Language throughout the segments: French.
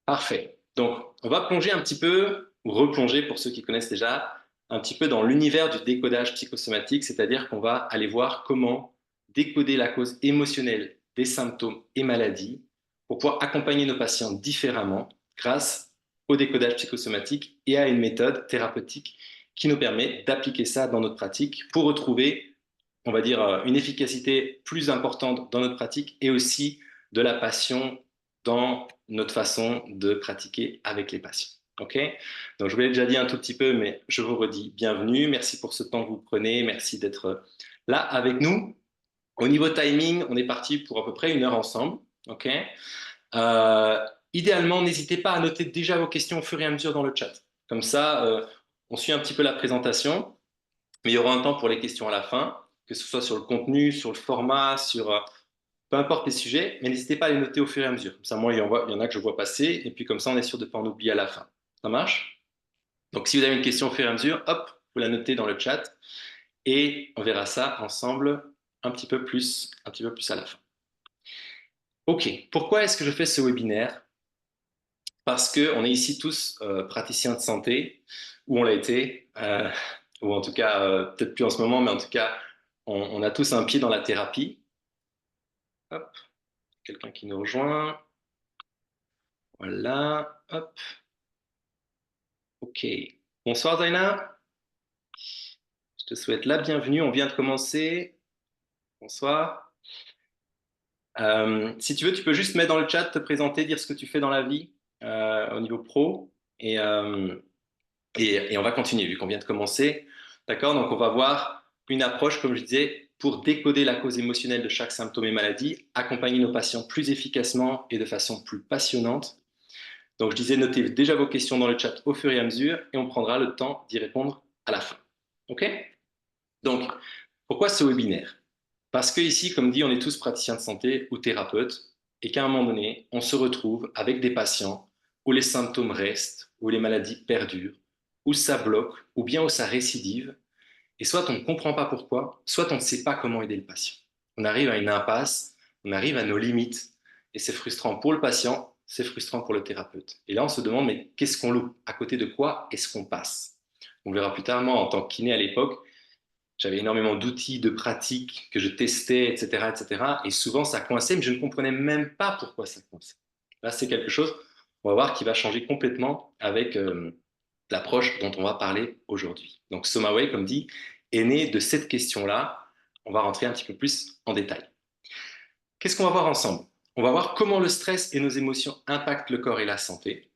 Parfait. Donc, on va plonger un petit peu, ou replonger pour ceux qui connaissent déjà, un petit peu dans l'univers du décodage psychosomatique, c'est-à-dire qu'on va aller voir comment décoder la cause émotionnelle des symptômes et maladies pour pouvoir accompagner nos patients différemment grâce au décodage psychosomatique et à une méthode thérapeutique qui nous permet d'appliquer ça dans notre pratique pour retrouver, on va dire, une efficacité plus importante dans notre pratique et aussi de la passion dans notre façon de pratiquer avec les patients. OK? Donc, je vous l'ai déjà dit un tout petit peu, mais je vous redis bienvenue. Merci pour ce temps que vous prenez. Merci d'être là avec nous. Au niveau timing, on est parti pour à peu près 1 heure ensemble. OK? Euh, Idéalement, n'hésitez pas à noter déjà vos questions au fur et à mesure dans le chat. Comme ça, on suit un petit peu la présentation, mais il y aura un temps pour les questions à la fin, que ce soit sur le contenu, sur le format, sur peu importe les sujets, mais n'hésitez pas à les noter au fur et à mesure. Comme ça, moi, il y en a que je vois passer, et puis comme ça, on est sûr de ne pas en oublier à la fin. Ça marche? Donc, si vous avez une question au fur et à mesure, hop, vous la notez dans le chat, et on verra ça ensemble un petit peu plus à la fin. OK, pourquoi est-ce que je fais ce webinaire? Parce qu'on est ici tous praticiens de santé, ou on l'a été, ou en tout cas, peut-être plus en ce moment, mais en tout cas, on a tous un pied dans la thérapie. Hop, quelqu'un qui nous rejoint. Voilà, hop. Ok. Bonsoir Zaina, je te souhaite la bienvenue. On vient de commencer. Bonsoir. Si tu veux, tu peux juste mettre dans le chat, te présenter, dire ce que tu fais dans la vie au niveau pro. Et, euh, et on va continuer vu qu'on vient de commencer. D'accord? Donc on va voir une approche, comme je disais, pour décoder la cause émotionnelle de chaque symptôme et maladie, accompagner nos patients plus efficacement et de façon plus passionnante. Donc, je disais, notez déjà vos questions dans le chat au fur et à mesure et on prendra le temps d'y répondre à la fin. OK? Donc, pourquoi ce webinaire? Parce que ici, comme dit, on est tous praticiens de santé ou thérapeutes et qu'à un moment donné, on se retrouve avec des patients où les symptômes restent, où les maladies perdurent, où ça bloque, ou bien où ça récidive. Et soit on ne comprend pas pourquoi, soit on ne sait pas comment aider le patient. On arrive à une impasse, on arrive à nos limites, et c'est frustrant pour le patient, c'est frustrant pour le thérapeute. Et là, on se demande, mais qu'est-ce qu'on loupe? À côté de quoi est-ce qu'on passe? On verra plus tard, moi, en tant que kiné à l'époque, j'avais énormément d'outils, de pratiques que je testais, etc., etc. Et souvent, ça coinçait, mais je ne comprenais même pas pourquoi ça coinçait. Là, c'est quelque chose, on va voir, qui va changer complètement avec l'approche dont on va parler aujourd'hui. Donc, SomaWay, comme dit, est né de cette question-là. On va rentrer un petit peu plus en détail. Qu'est-ce qu'on va voir ensemble? On va voir comment le stress et nos émotions impactent le corps et la santé,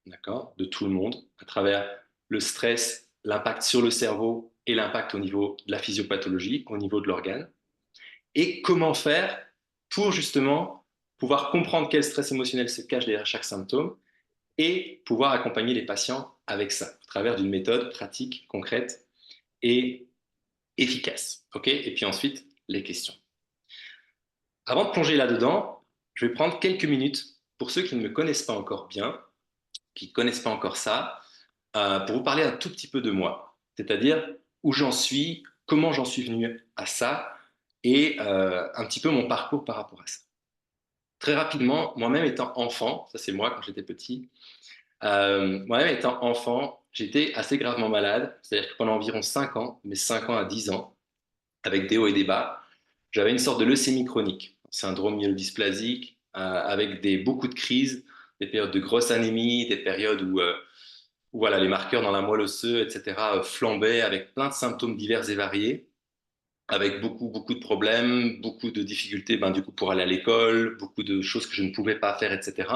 d'accord, de tout le monde, à travers le stress, l'impact sur le cerveau et l'impact au niveau de la physiopathologie, au niveau de l'organe. Et comment faire pour justement pouvoir comprendre quel stress émotionnel se cache derrière chaque symptôme et pouvoir accompagner les patients avec ça, à travers d'une méthode pratique, concrète et efficace. OK? Et puis ensuite, les questions. Avant de plonger là-dedans, je vais prendre quelques minutes pour ceux qui ne me connaissent pas encore bien, qui ne connaissent pas encore ça, pour vous parler un tout petit peu de moi, c'est-à-dire où j'en suis, comment j'en suis venu à ça et un petit peu mon parcours par rapport à ça. Très rapidement, moi-même étant enfant, ça c'est moi quand j'étais petit, moi-même étant enfant, j'étais assez gravement malade, c'est-à-dire que pendant environ 5 ans, mes 5 ans à 10 ans, avec des hauts et des bas, j'avais une sorte de leucémie chronique, syndrome myélodysplasique, avec beaucoup de crises, des périodes de grosse anémie, des périodes où voilà, les marqueurs dans la moelle osseuse, etc., flambaient avec plein de symptômes divers et variés, avec beaucoup de problèmes, beaucoup de difficultés ben, du coup, pour aller à l'école, beaucoup de choses que je ne pouvais pas faire, etc.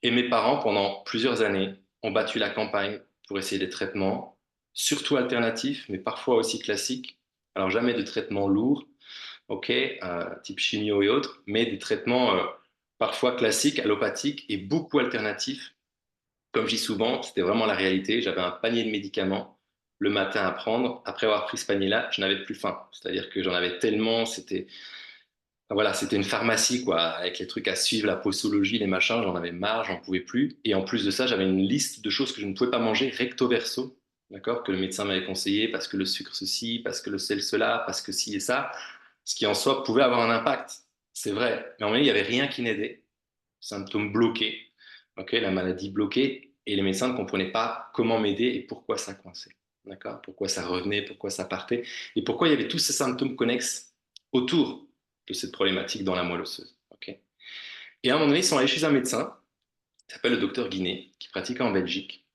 Et mes parents, pendant plusieurs années, ont battu la campagne pour essayer des traitements, surtout alternatifs, mais parfois aussi classiques. Alors jamais de traitements lourds, ok, type chimio et autres, mais des traitements parfois classiques, allopathiques et beaucoup alternatifs. Comme je dis souvent, c'était vraiment la réalité. J'avais un panier de médicaments le matin à prendre. Après avoir pris ce panier-là, je n'avais plus faim. C'est-à-dire que j'en avais tellement, voilà, c'était une pharmacie, quoi, avec les trucs à suivre, la posologie, les machins, j'en avais marre, j'en pouvais plus. Et en plus de ça, j'avais une liste de choses que je ne pouvais pas manger recto verso, d'accord, que le médecin m'avait conseillé parce que le sucre ceci, parce que le sel cela, parce que ci et ça, ce qui en soi pouvait avoir un impact. C'est vrai. Mais en même temps, il n'y avait rien qui n'aidait. Symptômes bloqués. ok, la maladie bloquée, et les médecins ne comprenaient pas comment m'aider et pourquoi ça coinçait. D'accord? Pourquoi ça revenait, pourquoi ça partait, et pourquoi il y avait tous ces symptômes connexes autour de cette problématique dans la moelle osseuse. Ok? Et à un moment donné, ils sont allés chez un médecin, qui s'appelle le docteur Guinet, qui pratique en Belgique.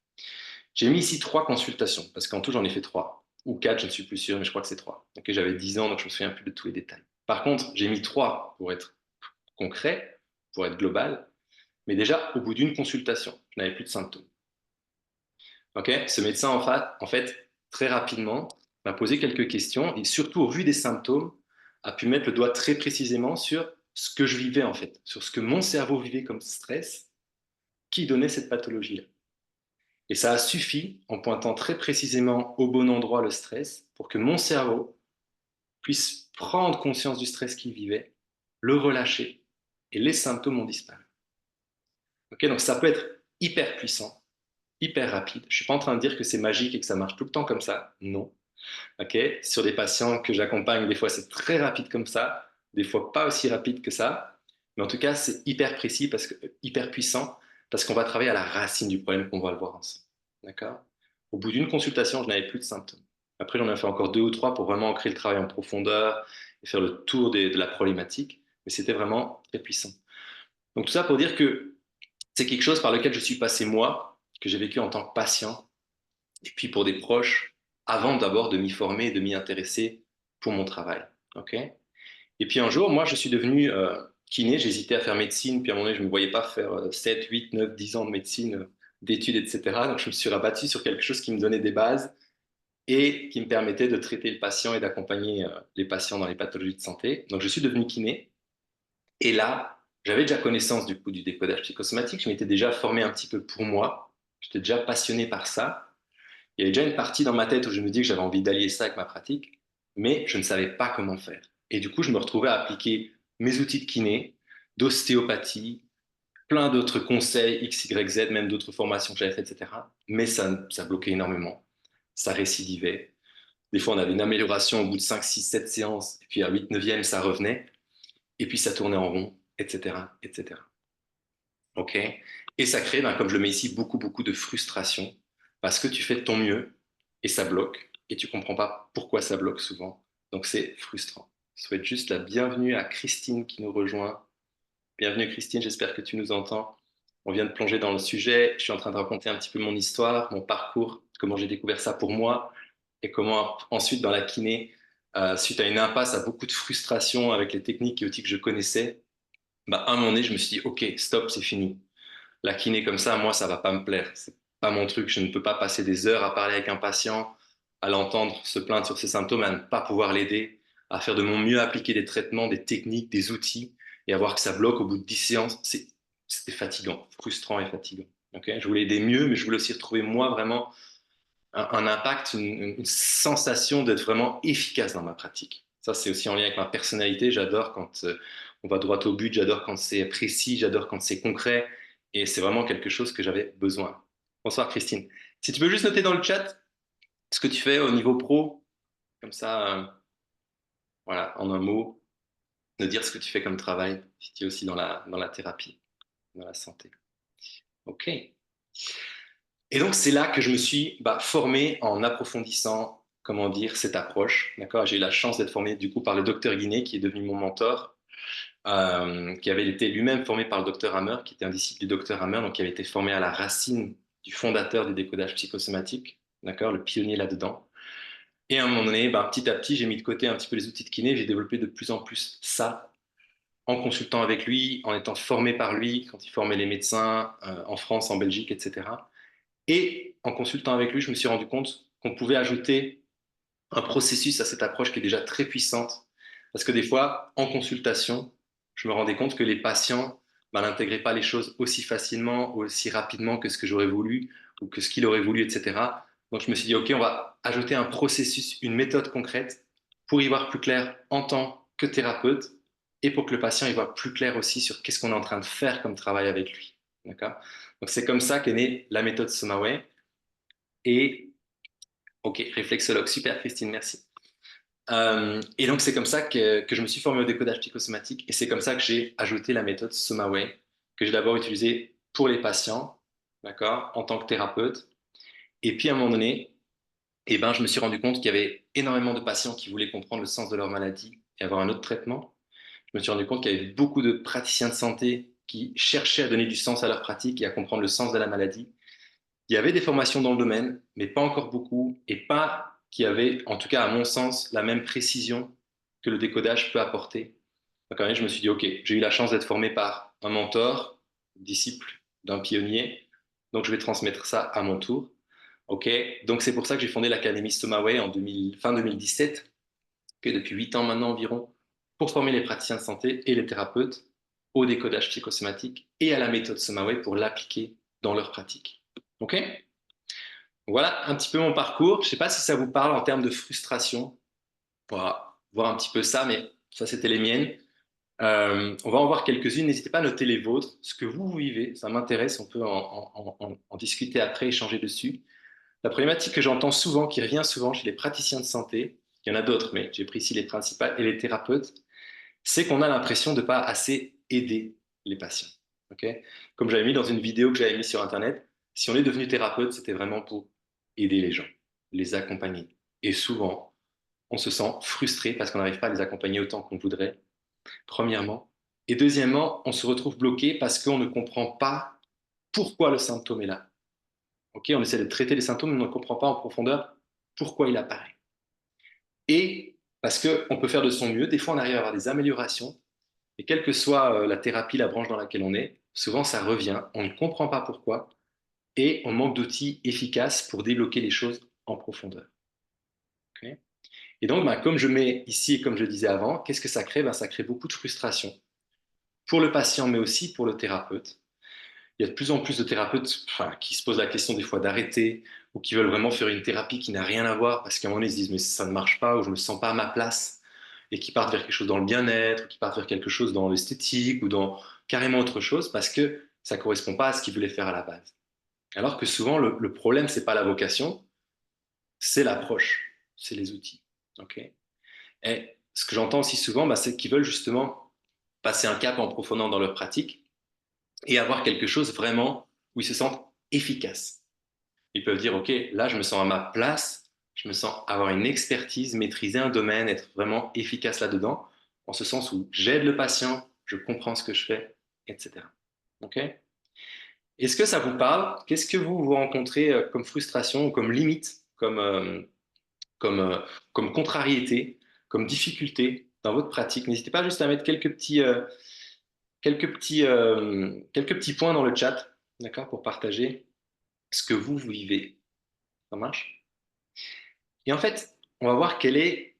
J'ai mis ici 3 consultations, parce qu'en tout, j'en ai fait 3. Ou 4, je ne suis plus sûr, mais je crois que c'est 3. Ok, j'avais 10 ans, donc je ne me souviens plus de tous les détails. Par contre, j'ai mis 3 pour être concret, pour être global, mais déjà, au bout d'une consultation, je n'avais plus de symptômes. Ok, ce médecin, en fait, très rapidement, m'a posé quelques questions et surtout, au vu des symptômes, a pu mettre le doigt très précisément sur ce que je vivais, en fait, sur ce que mon cerveau vivait comme stress qui donnait cette pathologie-là. Et ça a suffi, en pointant très précisément au bon endroit le stress, pour que mon cerveau puisse prendre conscience du stress qu'il vivait, le relâcher, et les symptômes ont disparu. Okay, donc ça peut être hyper puissant, hyper rapide. Je ne suis pas en train de dire que c'est magique et que ça marche tout le temps comme ça. Non. Okay, sur des patients que j'accompagne, des fois c'est très rapide comme ça, des fois pas aussi rapide que ça. Mais en tout cas, c'est hyper précis, hyper puissant, parce qu'on va travailler à la racine du problème qu'on va le voir ensemble. D'accord? Au bout d'une consultation, je n'avais plus de symptômes. Après, j'en ai fait encore 2 ou 3 pour vraiment ancrer le travail en profondeur et faire le tour de la problématique. Mais c'était vraiment très puissant. Donc tout ça pour dire que c'est quelque chose par lequel je suis passé moi, que j'ai vécu en tant que patient, et puis pour des proches, avant d'abord de m'y former et de m'y intéresser pour mon travail. Okay, et puis un jour, moi, je suis devenu kiné, j'hésitais à faire médecine, puis à un moment donné, je ne me voyais pas faire 7, 8, 9, 10 ans de médecine, d'études, etc. Donc je me suis rabattu sur quelque chose qui me donnait des bases et qui me permettait de traiter le patient et d'accompagner les patients dans les pathologies de santé. Donc je suis devenu kiné, et là, j'avais déjà connaissance du coup du décodage psychosomatique, je m'étais déjà formé un petit peu pour moi, j'étais déjà passionné par ça. Il y avait déjà une partie dans ma tête où je me dis que j'avais envie d'allier ça avec ma pratique, mais je ne savais pas comment faire. Et du coup, je me retrouvais à appliquer mes outils de kiné, d'ostéopathie, plein d'autres conseils, X, Y, Z, même d'autres formations que j'avais faites, etc. Mais ça bloquait énormément. Ça récidivait. Des fois, on avait une amélioration au bout de 5, 6, 7 séances, et puis à 8, 9e, ça revenait, et puis ça tournait en rond, etc., etc. OK? Et ça crée, ben, comme je le mets ici, beaucoup, beaucoup de frustration parce que tu fais de ton mieux et ça bloque et tu comprends pas pourquoi ça bloque souvent. Donc c'est frustrant. Je souhaite juste la bienvenue à Christine qui nous rejoint. Bienvenue Christine, j'espère que tu nous entends. On vient de plonger dans le sujet. Je suis en train de raconter un petit peu mon histoire, mon parcours, comment j'ai découvert ça pour moi et comment ensuite dans la kiné, suite à une impasse, à beaucoup de frustration avec les techniques et outils que je connaissais, bah, à un moment donné, je me suis dit, OK, stop, c'est fini. La kiné comme ça, moi, ça va pas me plaire. C'est pas mon truc. Je ne peux pas passer des heures à parler avec un patient, à l'entendre se plaindre sur ses symptômes, à ne pas pouvoir l'aider, à faire de mon mieux, à appliquer des traitements, des techniques, des outils, et à voir que ça bloque au bout de 10 séances. C'était fatigant, frustrant et fatigant. Okay, je voulais aider mieux, mais je voulais aussi retrouver moi vraiment un impact, une sensation d'être vraiment efficace dans ma pratique. Ça, c'est aussi en lien avec ma personnalité. J'adore quand on va droit au but, j'adore quand c'est précis, j'adore quand c'est concret. Et c'est vraiment quelque chose que j'avais besoin. Bonsoir Christine. Si tu peux juste noter dans le chat ce que tu fais au niveau pro, comme ça, voilà, en un mot, de dire ce que tu fais comme travail, si tu es aussi dans la thérapie, dans la santé. OK. Et donc, c'est là que je me suis formé en approfondissant, comment dire, cette approche. D'accord? J'ai eu la chance d'être formé du coup par le docteur Guinet, qui est devenu mon mentor, qui avait été lui-même formé par le docteur Hammer, qui était un disciple du docteur Hammer, donc qui avait été formé à la racine du fondateur du décodage psychosomatique, d'accord, le pionnier là-dedans. Et à un moment donné, petit à petit, j'ai mis de côté un petit peu les outils de kiné, j'ai développé de plus en plus ça, en consultant avec lui, en étant formé par lui, quand il formait les médecins en France, en Belgique, etc. Et en consultant avec lui, je me suis rendu compte qu'on pouvait ajouter un processus à cette approche qui est déjà très puissante. Parce que des fois, en consultation, je me rendais compte que les patients n'intégraient pas les choses aussi facilement, aussi rapidement que ce que j'aurais voulu ou que ce qu'il aurait voulu, etc. Donc je me suis dit, OK, on va ajouter un processus, une méthode concrète pour y voir plus clair en tant que thérapeute et pour que le patient y voit plus clair aussi sur qu'est-ce qu'on est en train de faire comme travail avec lui. D'accord? Donc c'est comme ça qu'est née la méthode Somaway. Et, OK, réflexologue, super Christine, merci. Et donc, c'est comme ça que je me suis formé au décodage psychosomatique et c'est comme ça que j'ai ajouté la méthode Somaway, que j'ai d'abord utilisée pour les patients, d'accord, en tant que thérapeute. Et puis à un moment donné, eh ben, je me suis rendu compte qu'il y avait énormément de patients qui voulaient comprendre le sens de leur maladie et avoir un autre traitement. Je me suis rendu compte qu'il y avait beaucoup de praticiens de santé qui cherchaient à donner du sens à leur pratique et à comprendre le sens de la maladie. Il y avait des formations dans le domaine, mais pas encore beaucoup, et pas qui avaient, en tout cas à mon sens, la même précision que le décodage peut apporter. Donc, je me suis dit, OK, j'ai eu la chance d'être formé par un mentor, disciple d'un pionnier, donc je vais transmettre ça à mon tour. OK, donc c'est pour ça que j'ai fondé l'Académie Stomaway en fin 2017, que depuis 8 ans maintenant environ, pour former les praticiens de santé et les thérapeutes au décodage psychosomatique et à la méthode Stomaway pour l'appliquer dans leur pratique. OK? Voilà un petit peu mon parcours. Je ne sais pas si ça vous parle en termes de frustration. On va voir un petit peu ça, mais ça, c'était les miennes. On va en voir quelques-unes. N'hésitez pas à noter les vôtres, ce que vous vivez. Ça m'intéresse. On peut en discuter après, échanger dessus. La problématique que j'entends souvent, qui revient souvent chez les praticiens de santé, il y en a d'autres, mais j'ai pris ici les principales, et les thérapeutes, c'est qu'on a l'impression de ne pas assez aider les patients. Okay. Comme j'avais mis dans une vidéo que j'avais mise sur Internet, si on est devenu thérapeute, c'était vraiment pour aider les gens, les accompagner. Et souvent, on se sent frustré parce qu'on n'arrive pas à les accompagner autant qu'on voudrait, premièrement. Et deuxièmement, on se retrouve bloqué parce qu'on ne comprend pas pourquoi le symptôme est là. Okay, on essaie de traiter les symptômes, mais on ne comprend pas en profondeur pourquoi il apparaît. Et parce qu'on peut faire de son mieux, des fois on arrive à avoir des améliorations, et quelle que soit la thérapie, la branche dans laquelle on est, souvent ça revient, on ne comprend pas pourquoi, et on manque d'outils efficaces pour débloquer les choses en profondeur. Okay. Et donc, comme je mets ici, et comme je disais avant, qu'est-ce que ça crée? Ça crée beaucoup de frustration pour le patient, mais aussi pour le thérapeute. Il y a de plus en plus de thérapeutes qui se posent la question des fois d'arrêter ou qui veulent vraiment faire une thérapie qui n'a rien à voir parce qu'à un moment donné, ils se disent mais ça ne marche pas ou je ne me sens pas à ma place et qui partent vers quelque chose dans le bien-être, ou qui partent vers quelque chose dans l'esthétique ou dans carrément autre chose parce que ça ne correspond pas à ce qu'ils voulaient faire à la base. Alors que souvent, le problème, ce n'est pas la vocation, c'est l'approche, c'est les outils. Okay. Et ce que j'entends aussi souvent, c'est qu'ils veulent justement passer un cap en profondeur dans leur pratique et avoir quelque chose vraiment où ils se sentent efficaces. Ils peuvent dire, OK, là, je me sens à ma place, je me sens avoir une expertise, maîtriser un domaine, être vraiment efficace là-dedans, en ce sens où j'aide le patient, je comprends ce que je fais, etc. OK. Est-ce que ça vous parle? Qu'est-ce que vous rencontrez comme frustration, comme limite, comme, euh, comme contrariété, comme difficulté dans votre pratique? N'hésitez pas juste à mettre quelques petits points dans le chat, d'accord, pour partager ce que vous vivez. Ça marche? Et en fait, on va voir quel est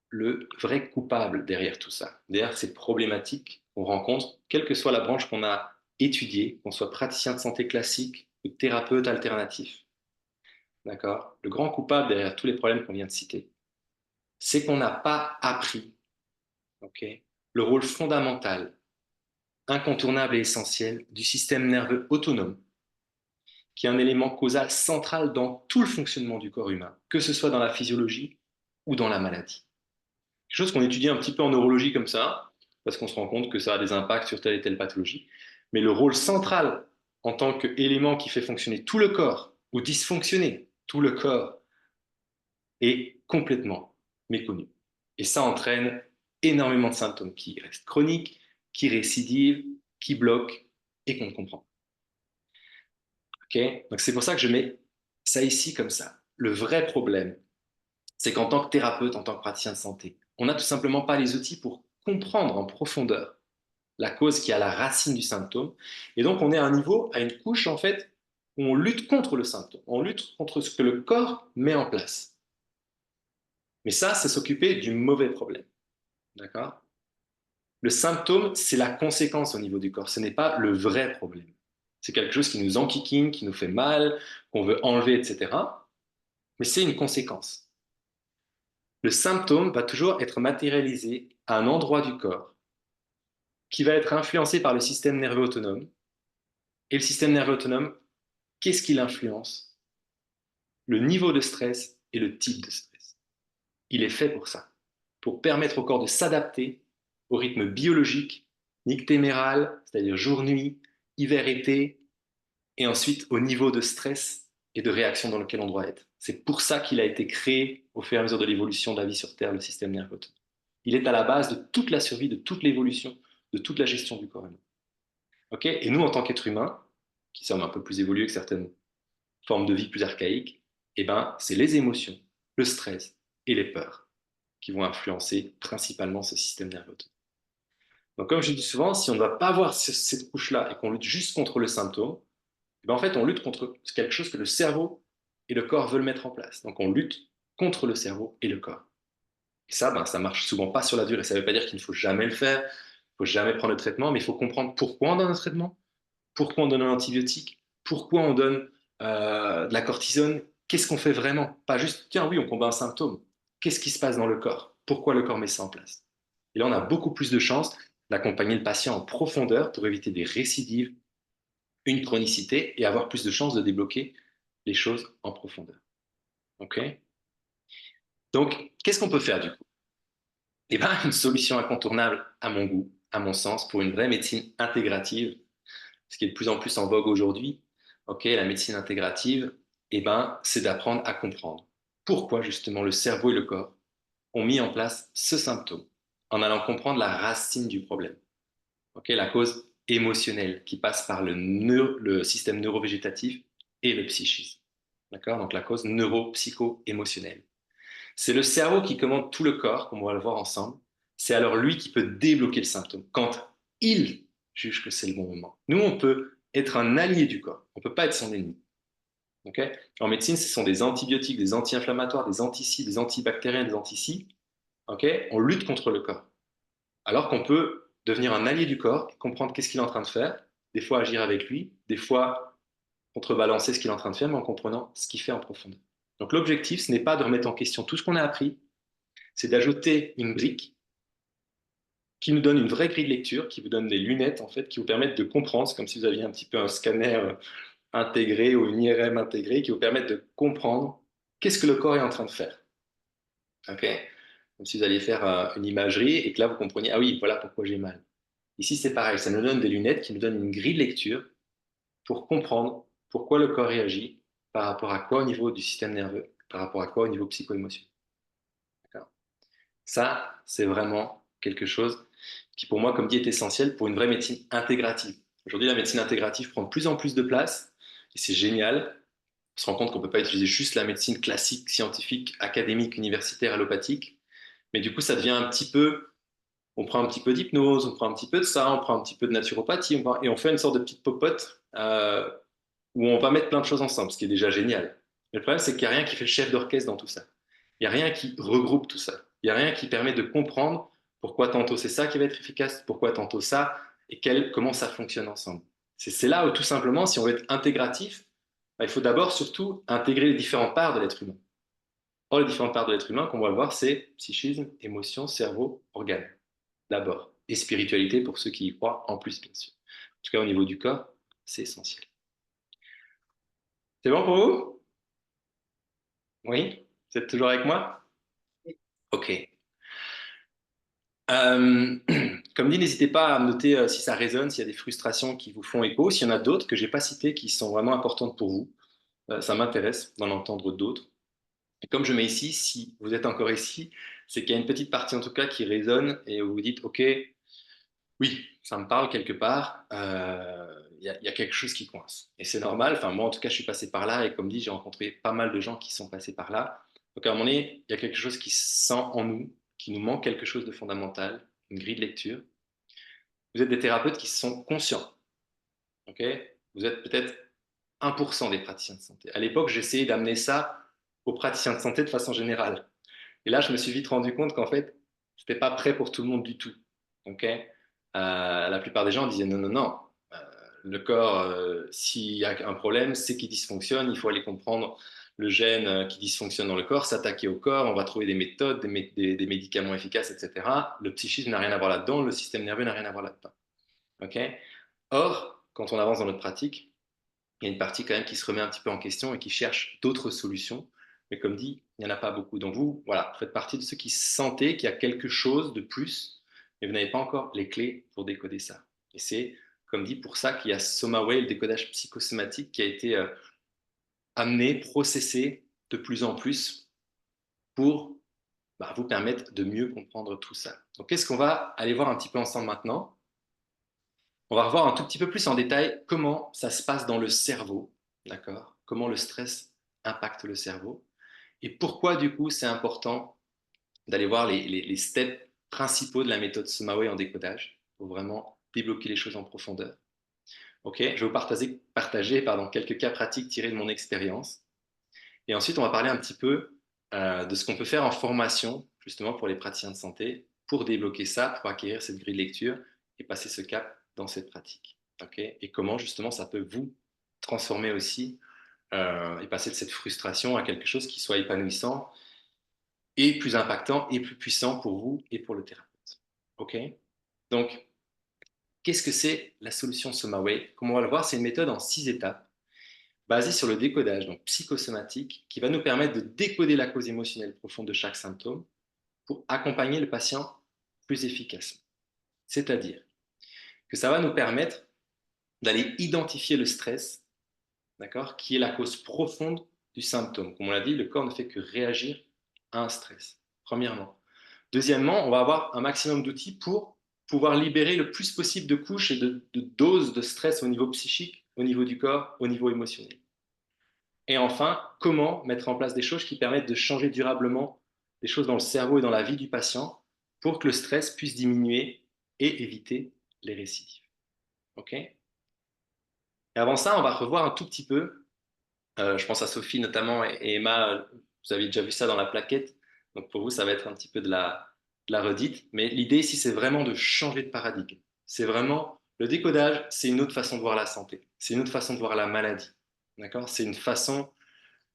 le vrai coupable derrière tout ça, derrière ces problématiques qu'on rencontre, quelle que soit la branche qu'on a étudiée, qu'on soit praticien de santé classique ou thérapeute alternatif. D'accord? Le grand coupable derrière tous les problèmes qu'on vient de citer, c'est qu'on n'a pas appris, okay, le rôle fondamental, incontournable et essentiel du système nerveux autonome, qui est un élément causal central dans tout le fonctionnement du corps humain, que ce soit dans la physiologie ou dans la maladie. Quelque chose qu'on étudie un petit peu en neurologie comme ça, parce qu'on se rend compte que ça a des impacts sur telle et telle pathologie. Mais le rôle central en tant qu'élément qui fait fonctionner tout le corps, ou dysfonctionner tout le corps, est complètement méconnu. Et ça entraîne énormément de symptômes qui restent chroniques, qui récidivent, qui bloquent et qu'on ne comprend pas. Okay. Donc c'est pour ça que je mets ça ici comme ça. Le vrai problème, c'est qu'en tant que thérapeute, en tant que praticien de santé, on n'a tout simplement pas les outils pour comprendre en profondeur la cause qui est à la racine du symptôme. Et donc on est à un niveau, à une couche en fait, où on lutte contre le symptôme, on lutte contre ce que le corps met en place. Mais ça, c'est s'occuper du mauvais problème. D'accord? Le symptôme, c'est la conséquence au niveau du corps, ce n'est pas le vrai problème. C'est quelque chose qui nous enquiquine, qui nous fait mal, qu'on veut enlever, etc. Mais c'est une conséquence. Le symptôme va toujours être matérialisé à un endroit du corps qui va être influencé par le système nerveux autonome. Et le système nerveux autonome, qu'est-ce qu'il influence? Le niveau de stress et le type de stress. Il est fait pour ça, pour permettre au corps de s'adapter au rythme biologique, nictéméral, c'est-à-dire jour-nuit, hiver-été, et ensuite au niveau de stress et de réaction dans lequel on doit être. C'est pour ça qu'il a été créé au fur et à mesure de l'évolution de la vie sur Terre, le système nerveux autonome. Il est à la base de toute la survie, de toute l'évolution, de toute la gestion du corps humain. Okay, et nous, en tant qu'êtres humains, qui sommes un peu plus évolués que certaines formes de vie plus archaïques, eh ben, c'est les émotions, le stress et les peurs qui vont influencer principalement ce système nerveux autonome. Donc, comme je dis souvent, si on ne va pas voir cette couche-là et qu'on lutte juste contre le symptôme, eh ben, en fait, on lutte contre quelque chose que le cerveau et le corps veulent mettre en place. Donc, on lutte contre le cerveau et le corps. Et ça, ben, ça marche souvent pas sur la durée. Ça ne veut pas dire qu'il ne faut jamais le faire, il ne faut jamais prendre le traitement, mais il faut comprendre pourquoi on donne un traitement, pourquoi on donne un antibiotique, pourquoi on donne de la cortisone, qu'est-ce qu'on fait vraiment. Pas juste, tiens, oui, on combat un symptôme. Qu'est-ce qui se passe dans le corps? Pourquoi le corps met ça en place? Et là, on a beaucoup plus de chances d'accompagner le patient en profondeur pour éviter des récidives, une chronicité et avoir plus de chances de débloquer les choses en profondeur. OK? Donc, qu'est-ce qu'on peut faire du coup? Eh bien, une solution incontournable à mon goût, à mon sens, pour une vraie médecine intégrative, ce qui est de plus en plus en vogue aujourd'hui, ok, la médecine intégrative, eh ben, c'est d'apprendre à comprendre pourquoi justement le cerveau et le corps ont mis en place ce symptôme, en allant comprendre la racine du problème, ok, la cause émotionnelle qui passe par le système neurovégétatif et le psychisme. D'accord? Donc la cause neuro-psycho-émotionnelle. C'est le cerveau qui commande tout le corps, comme on va le voir ensemble. C'est alors lui qui peut débloquer le symptôme quand il juge que c'est le bon moment. Nous, on peut être un allié du corps. On ne peut pas être son ennemi. Okay, en médecine, ce sont des antibiotiques, des anti-inflammatoires, des anticides, des antibactériens, des anticides. Okay, on lutte contre le corps. Alors qu'on peut devenir un allié du corps, comprendre qu'est-ce qu'il est en train de faire, des fois agir avec lui, des fois contrebalancer ce qu'il est en train de faire, mais en comprenant ce qu'il fait en profondeur. Donc l'objectif, ce n'est pas de remettre en question tout ce qu'on a appris, c'est d'ajouter une brique qui nous donne une vraie grille de lecture, qui vous donne des lunettes en fait, qui vous permettent de comprendre. C'est comme si vous aviez un petit peu un scanner intégré ou une IRM intégrée, qui vous permettent de comprendre qu'est-ce que le corps est en train de faire. Ok, comme si vous alliez faire une imagerie et que là vous compreniez, ah oui, voilà pourquoi j'ai mal. Ici c'est pareil, ça nous donne des lunettes qui nous donnent une grille de lecture pour comprendre pourquoi le corps réagit, par rapport à quoi au niveau du système nerveux, par rapport à quoi au niveau psycho-émotionnel. Ça, c'est vraiment quelque chose qui, pour moi, comme dit, est essentiel pour une vraie médecine intégrative. Aujourd'hui, la médecine intégrative prend de plus en plus de place et c'est génial. On se rend compte qu'on ne peut pas utiliser juste la médecine classique, scientifique, académique, universitaire, allopathique. Mais du coup, ça devient un petit peu, on prend un petit peu d'hypnose, on prend un petit peu de ça, on prend un petit peu de naturopathie, et on fait une sorte de petite popote où on va mettre plein de choses ensemble, ce qui est déjà génial. Mais le problème, c'est qu'il n'y a rien qui fait le chef d'orchestre dans tout ça. Il n'y a rien qui regroupe tout ça. Il n'y a rien qui permet de comprendre pourquoi tantôt c'est ça qui va être efficace, pourquoi tantôt ça, et comment ça fonctionne ensemble. C'est là où tout simplement, si on veut être intégratif, bah, il faut d'abord surtout intégrer les différentes parts de l'être humain. Or, les différentes parts de l'être humain, comme on va le voir, c'est psychisme, émotion, cerveau, organes, d'abord. Et spiritualité pour ceux qui y croient, en plus, bien sûr. En tout cas, au niveau du corps, c'est essentiel. C'est bon pour vous? Oui? Vous êtes toujours avec moi? Ok. Euh, comme dit, n'hésitez pas à me noter si ça résonne, s'il y a des frustrations qui vous font écho, s'il y en a d'autres que j'ai pas citées qui sont vraiment importantes pour vous. Ça m'intéresse d'en entendre d'autres. Et comme je mets ici, si vous êtes encore ici, c'est qu'il y a une petite partie en tout cas qui résonne et vous vous dites, OK, oui, ça me parle quelque part, il y a quelque chose qui coince. Et c'est normal, enfin moi en tout cas je suis passé par là et comme dit, j'ai rencontré pas mal de gens qui sont passés par là. Donc à un moment donné, il y a quelque chose qui se sent en nous, qui nous manque quelque chose de fondamental, une grille de lecture. Vous êtes des thérapeutes qui sont conscients. Okay, vous êtes peut-être 1% des praticiens de santé. À l'époque, j'essayais d'amener ça aux praticiens de santé de façon générale. Et là, je me suis vite rendu compte qu'en fait, ce n'était pas prêt pour tout le monde du tout. Okay, la plupart des gens disaient non, non, non. Le corps, s'il y a un problème, c'est qu'il dysfonctionne. Il faut aller comprendre le gène qui dysfonctionne dans le corps, s'attaquer au corps. On va trouver des méthodes, des médicaments efficaces, etc. Le psychisme n'a rien à voir là-dedans. Le système nerveux n'a rien à voir là-dedans. Okay, or, quand on avance dans notre pratique, il y a une partie quand même qui se remet un petit peu en question et qui cherche d'autres solutions. Mais comme dit, il n'y en a pas beaucoup. Donc vous, voilà, faites partie de ceux qui sentaient qu'il y a quelque chose de plus, mais vous n'avez pas encore les clés pour décoder ça. Et c'est comme dit, pour ça qu'il y a SomaWay, le décodage psychosomatique, qui a été amené, processé de plus en plus pour vous permettre de mieux comprendre tout ça. Donc, qu'est-ce qu'on va aller voir un petit peu ensemble maintenant? On va revoir un tout petit peu plus en détail comment ça se passe dans le cerveau, d'accord? Comment le stress impacte le cerveau et pourquoi du coup c'est important d'aller voir les steps principaux de la méthode SomaWay en décodage pour vraiment débloquer les choses en profondeur. Ok, je vais vous partager quelques cas pratiques tirés de mon expérience. Et ensuite, on va parler un petit peu de ce qu'on peut faire en formation, justement pour les praticiens de santé, pour débloquer ça, pour acquérir cette grille de lecture et passer ce cap dans cette pratique. Okay, et comment justement ça peut vous transformer aussi et passer de cette frustration à quelque chose qui soit épanouissant et plus impactant et plus puissant pour vous et pour le thérapeute. Ok, donc, qu'est-ce que c'est la solution SomaWay? Comme on va le voir, c'est une méthode en 6 étapes basée sur le décodage donc psychosomatique qui va nous permettre de décoder la cause émotionnelle profonde de chaque symptôme pour accompagner le patient plus efficacement. C'est-à-dire que ça va nous permettre d'aller identifier le stress, d'accord, qui est la cause profonde du symptôme. Comme on l'a dit, le corps ne fait que réagir à un stress, premièrement. Deuxièmement, on va avoir un maximum d'outils pour pouvoir libérer le plus possible de couches et de doses de stress au niveau psychique, au niveau du corps, au niveau émotionnel. Et enfin, comment mettre en place des choses qui permettent de changer durablement des choses dans le cerveau et dans la vie du patient pour que le stress puisse diminuer et éviter les récidives. Ok? Et avant ça, on va revoir un tout petit peu, je pense à Sophie notamment et Emma, vous avez déjà vu ça dans la plaquette, donc pour vous, ça va être un petit peu de la redite, mais l'idée ici, c'est vraiment de changer de paradigme. C'est vraiment, le décodage, c'est une autre façon de voir la santé, c'est une autre façon de voir la maladie. D'accord? C'est une façon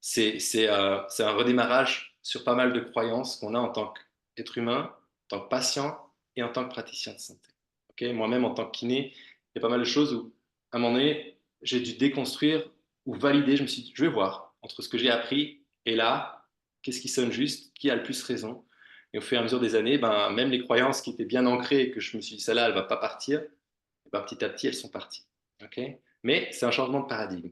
c'est un redémarrage sur pas mal de croyances qu'on a en tant qu'être humain, en tant que patient et en tant que praticien de santé. Okay, moi-même, en tant que kiné, il y a pas mal de choses où, à un moment donné, j'ai dû déconstruire ou valider. Je me suis dit, je vais voir entre ce que j'ai appris et là, qu'est-ce qui sonne juste, qui a le plus raison. Et au fur et à mesure des années, même les croyances qui étaient bien ancrées et que je me suis dit, celle-là, elle ne va pas partir, petit à petit, elles sont parties. Okay, mais c'est un changement de paradigme.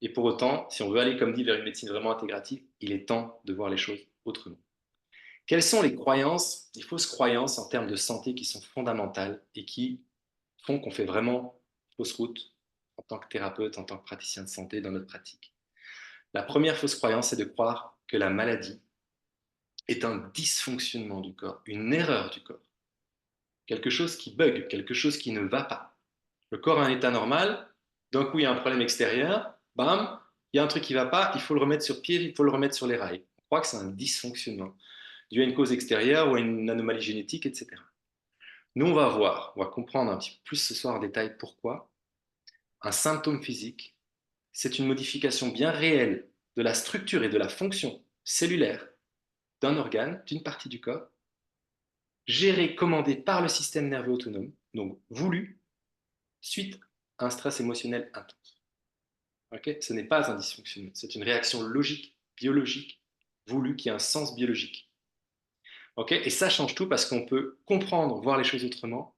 Et pour autant, si on veut aller, comme dit, vers une médecine vraiment intégrative, il est temps de voir les choses autrement. Quelles sont les croyances, les fausses croyances en termes de santé qui sont fondamentales et qui font qu'on fait vraiment fausse route en tant que thérapeute, en tant que praticien de santé dans notre pratique? La première fausse croyance, c'est de croire que la maladie est un dysfonctionnement du corps, une erreur du corps, quelque chose qui bug, quelque chose qui ne va pas. Le corps a un état normal, d'un coup il y a un problème extérieur, bam, il y a un truc qui ne va pas, il faut le remettre sur pied, il faut le remettre sur les rails. On croit que c'est un dysfonctionnement dû à une cause extérieure ou à une anomalie génétique, etc. Nous, on va comprendre un petit peu plus ce soir en détail pourquoi un symptôme physique, c'est une modification bien réelle de la structure et de la fonction cellulaire d'un organe, d'une partie du corps, gérée, commandée par le système nerveux autonome, donc voulu, suite à un stress émotionnel intense. Okay, ce n'est pas un dysfonctionnement, c'est une réaction logique, biologique, voulue, qui a un sens biologique. Okay, et ça change tout parce qu'on peut comprendre, voir les choses autrement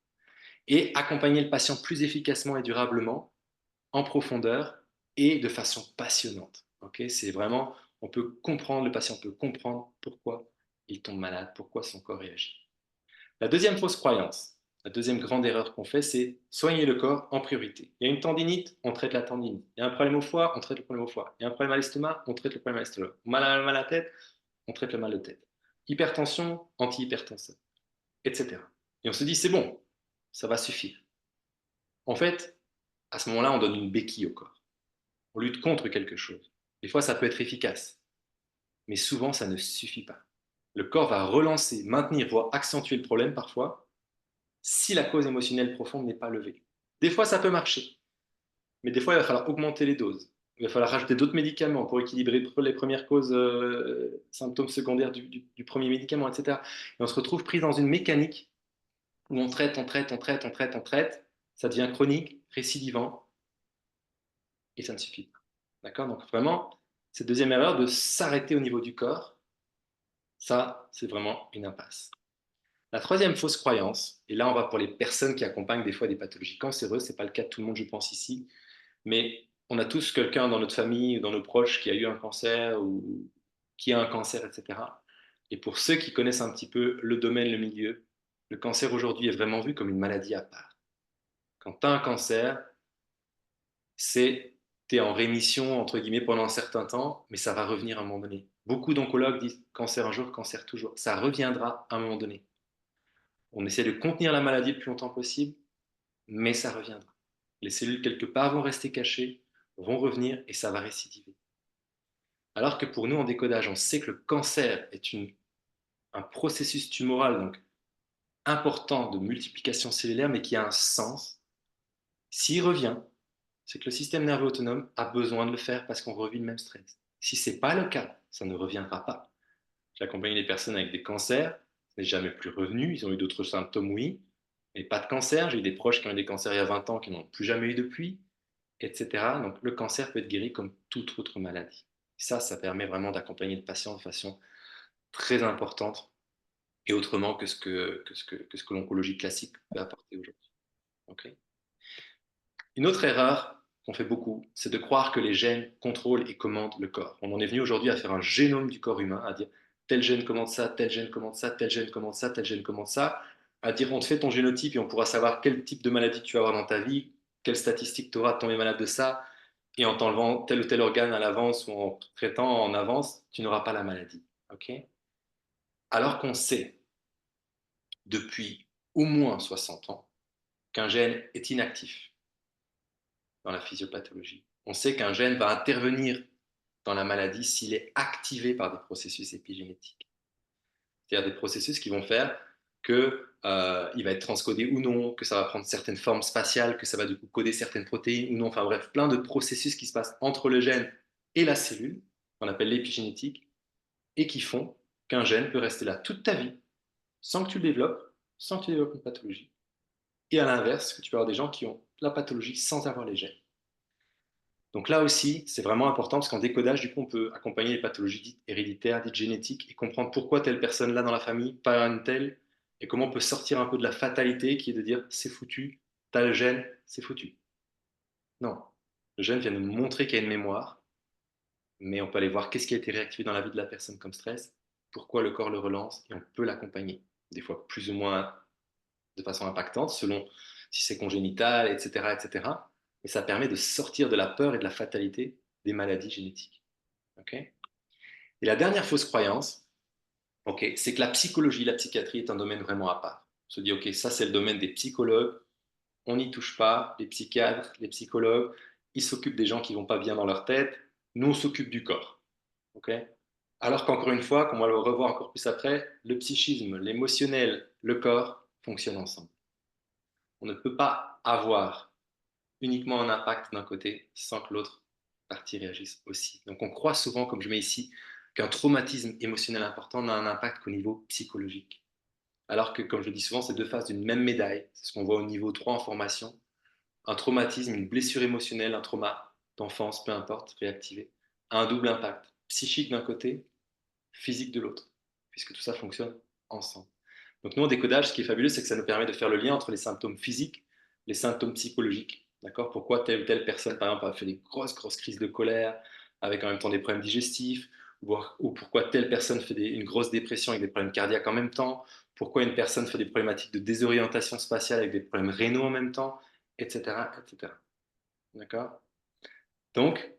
et accompagner le patient plus efficacement et durablement, en profondeur et de façon passionnante. Okay, c'est vraiment, on peut comprendre, le patient peut comprendre pourquoi il tombe malade, pourquoi son corps réagit. La deuxième fausse croyance, la deuxième grande erreur qu'on fait, c'est soigner le corps en priorité. Il y a une tendinite, on traite la tendinite. Il y a un problème au foie, on traite le problème au foie. Il y a un problème à l'estomac, on traite le problème à l'estomac. Mal à la tête, on traite le mal de tête. Hypertension, antihypertenseur, etc. Et on se dit, c'est bon, ça va suffire. En fait, à ce moment-là, on donne une béquille au corps. On lutte contre quelque chose. Des fois, ça peut être efficace, mais souvent, ça ne suffit pas. Le corps va relancer, maintenir, voire accentuer le problème parfois, si la cause émotionnelle profonde n'est pas levée. Des fois, ça peut marcher, mais des fois, il va falloir augmenter les doses. Il va falloir rajouter d'autres médicaments pour équilibrer les premières causes, symptômes secondaires du premier médicament, etc. Et on se retrouve pris dans une mécanique où on traite, on traite, on traite, on traite, on traite. Ça devient chronique, récidivant, et ça ne suffit pas. D'accord? Donc vraiment, cette deuxième erreur de s'arrêter au niveau du corps, ça, c'est vraiment une impasse. La troisième fausse croyance, et là on va pour les personnes qui accompagnent des fois des pathologies cancéreuses, ce n'est pas le cas de tout le monde je pense ici, mais on a tous quelqu'un dans notre famille ou dans nos proches qui a eu un cancer ou qui a un cancer, etc. Et pour ceux qui connaissent un petit peu le domaine, le milieu, le cancer aujourd'hui est vraiment vu comme une maladie à part. Quand tu as un cancer, c'est tu es en rémission entre guillemets pendant un certain temps, mais ça va revenir à un moment donné. Beaucoup d'oncologues disent cancer un jour, cancer toujours. Ça reviendra à un moment donné. On essaie de contenir la maladie le plus longtemps possible, mais ça reviendra. Les cellules quelque part vont rester cachées, vont revenir et ça va récidiver. Alors que pour nous en décodage, on sait que le cancer est un processus tumoral donc important de multiplication cellulaire, mais qui a un sens. S'il revient, c'est que le système nerveux autonome a besoin de le faire parce qu'on revit le même stress. Si ce n'est pas le cas, ça ne reviendra pas. J'ai accompagné des personnes avec des cancers, ça n'est jamais plus revenu, ils ont eu d'autres symptômes, oui, mais pas de cancer. J'ai eu des proches qui ont eu des cancers il y a 20 ans qui n'en ont plus jamais eu depuis, etc. Donc le cancer peut être guéri comme toute autre maladie. Ça permet vraiment d'accompagner le patient de façon très importante et autrement que ce que l'oncologie classique peut apporter aujourd'hui. Okay. Une autre erreur qu'on fait beaucoup, c'est de croire que les gènes contrôlent et commandent le corps. On en est venu aujourd'hui à faire un génome du corps humain, à dire tel gène commande ça, tel gène commande ça, tel gène commande ça, tel gène commande ça, à dire on te fait ton génotype et on pourra savoir quel type de maladie tu vas avoir dans ta vie, quelles statistiques tu auras de tomber malade de ça, et en t'enlevant tel ou tel organe à l'avance ou en traitant en avance, tu n'auras pas la maladie. Okay. Alors qu'on sait depuis au moins 60 ans qu'un gène est inactif dans la physiopathologie. On sait qu'un gène va intervenir dans la maladie s'il est activé par des processus épigénétiques. C'est-à-dire des processus qui vont faire qu'il va être transcodé ou non, que ça va prendre certaines formes spatiales, que ça va du coup coder certaines protéines ou non. Enfin bref, plein de processus qui se passent entre le gène et la cellule, qu'on appelle l'épigénétique, et qui font qu'un gène peut rester là toute ta vie sans que tu le développes, sans que tu développes une pathologie. Et à l'inverse, que tu peux avoir des gens qui ont la pathologie sans avoir les gènes. Donc là aussi, c'est vraiment important parce qu'en décodage, du coup, on peut accompagner les pathologies dites héréditaires, dites génétiques, et comprendre pourquoi telle personne là dans la famille, pas une telle, et comment on peut sortir un peu de la fatalité qui est de dire c'est foutu, t'as le gène, c'est foutu. Non, le gène vient nous montrer qu'il y a une mémoire, mais on peut aller voir qu'est-ce qui a été réactivé dans la vie de la personne comme stress, pourquoi le corps le relance, et on peut l'accompagner, des fois plus ou moins de façon impactante, selon si c'est congénital, etc., etc. Et ça permet de sortir de la peur et de la fatalité des maladies génétiques. Okay. Et la dernière fausse croyance, okay, c'est que la psychologie, la psychiatrie est un domaine vraiment à part. On se dit, ok, ça c'est le domaine des psychologues, on n'y touche pas, les psychiatres, les psychologues, ils s'occupent des gens qui ne vont pas bien dans leur tête, nous on s'occupe du corps. Okay. Alors qu'encore une fois, comme on va le revoir encore plus après, le psychisme, l'émotionnel, le corps fonctionnent ensemble. On ne peut pas avoir uniquement un impact d'un côté sans que l'autre partie réagisse aussi. Donc on croit souvent, comme je mets ici, qu'un traumatisme émotionnel important n'a un impact qu'au niveau psychologique. Alors que, comme je dis souvent, c'est deux faces d'une même médaille. C'est ce qu'on voit au niveau 3 en formation. Un traumatisme, une blessure émotionnelle, un trauma d'enfance, peu importe, réactivé, a un double impact. Psychique d'un côté, physique de l'autre, puisque tout ça fonctionne ensemble. Donc nous, en décodage, ce qui est fabuleux, c'est que ça nous permet de faire le lien entre les symptômes physiques, les symptômes psychologiques. D'accord. Pourquoi telle ou telle personne, par exemple, a fait des grosses crises de colère, avec en même temps des problèmes digestifs, ou pourquoi telle personne fait une grosse dépression avec des problèmes cardiaques en même temps, pourquoi une personne fait des problématiques de désorientation spatiale avec des problèmes rénaux en même temps, etc. etc. D'accord. Donc,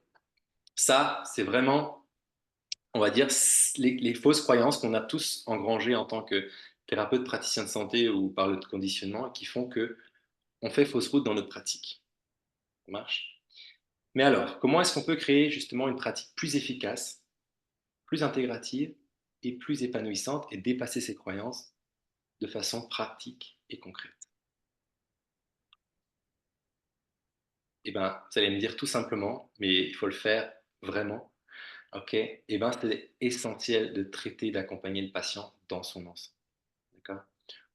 ça, c'est vraiment, on va dire, les fausses croyances qu'on a tous engrangées en tant que thérapeute, praticien de santé ou par le conditionnement, qui font que on fait fausse route dans notre pratique. Ça marche. Mais alors, comment est-ce qu'on peut créer justement une pratique plus efficace, plus intégrative et plus épanouissante et dépasser ses croyances de façon pratique et concrète? Eh bien, vous allez me dire tout simplement, mais il faut le faire vraiment. Ok. Eh bien, c'est essentiel de traiter, d'accompagner le patient dans son ensemble. D'accord.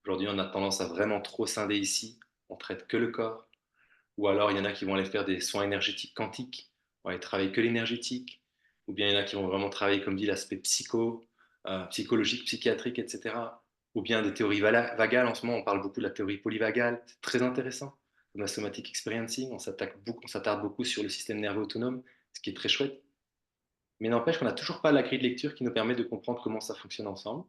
Aujourd'hui, on a tendance à vraiment trop scinder ici. On traite que le corps. Ou alors, il y en a qui vont aller faire des soins énergétiques quantiques. On va aller travailler que l'énergétique. Ou bien il y en a qui vont vraiment travailler, comme dit, l'aspect psychologique, psychiatrique, etc. ou bien des théories vagales. En ce moment, on parle beaucoup de la théorie polyvagale. C'est très intéressant. Comme la somatic experiencing, on s'attarde beaucoup sur le système nerveux autonome, ce qui est très chouette. Mais n'empêche qu'on n'a toujours pas la grille de lecture qui nous permet de comprendre comment ça fonctionne ensemble,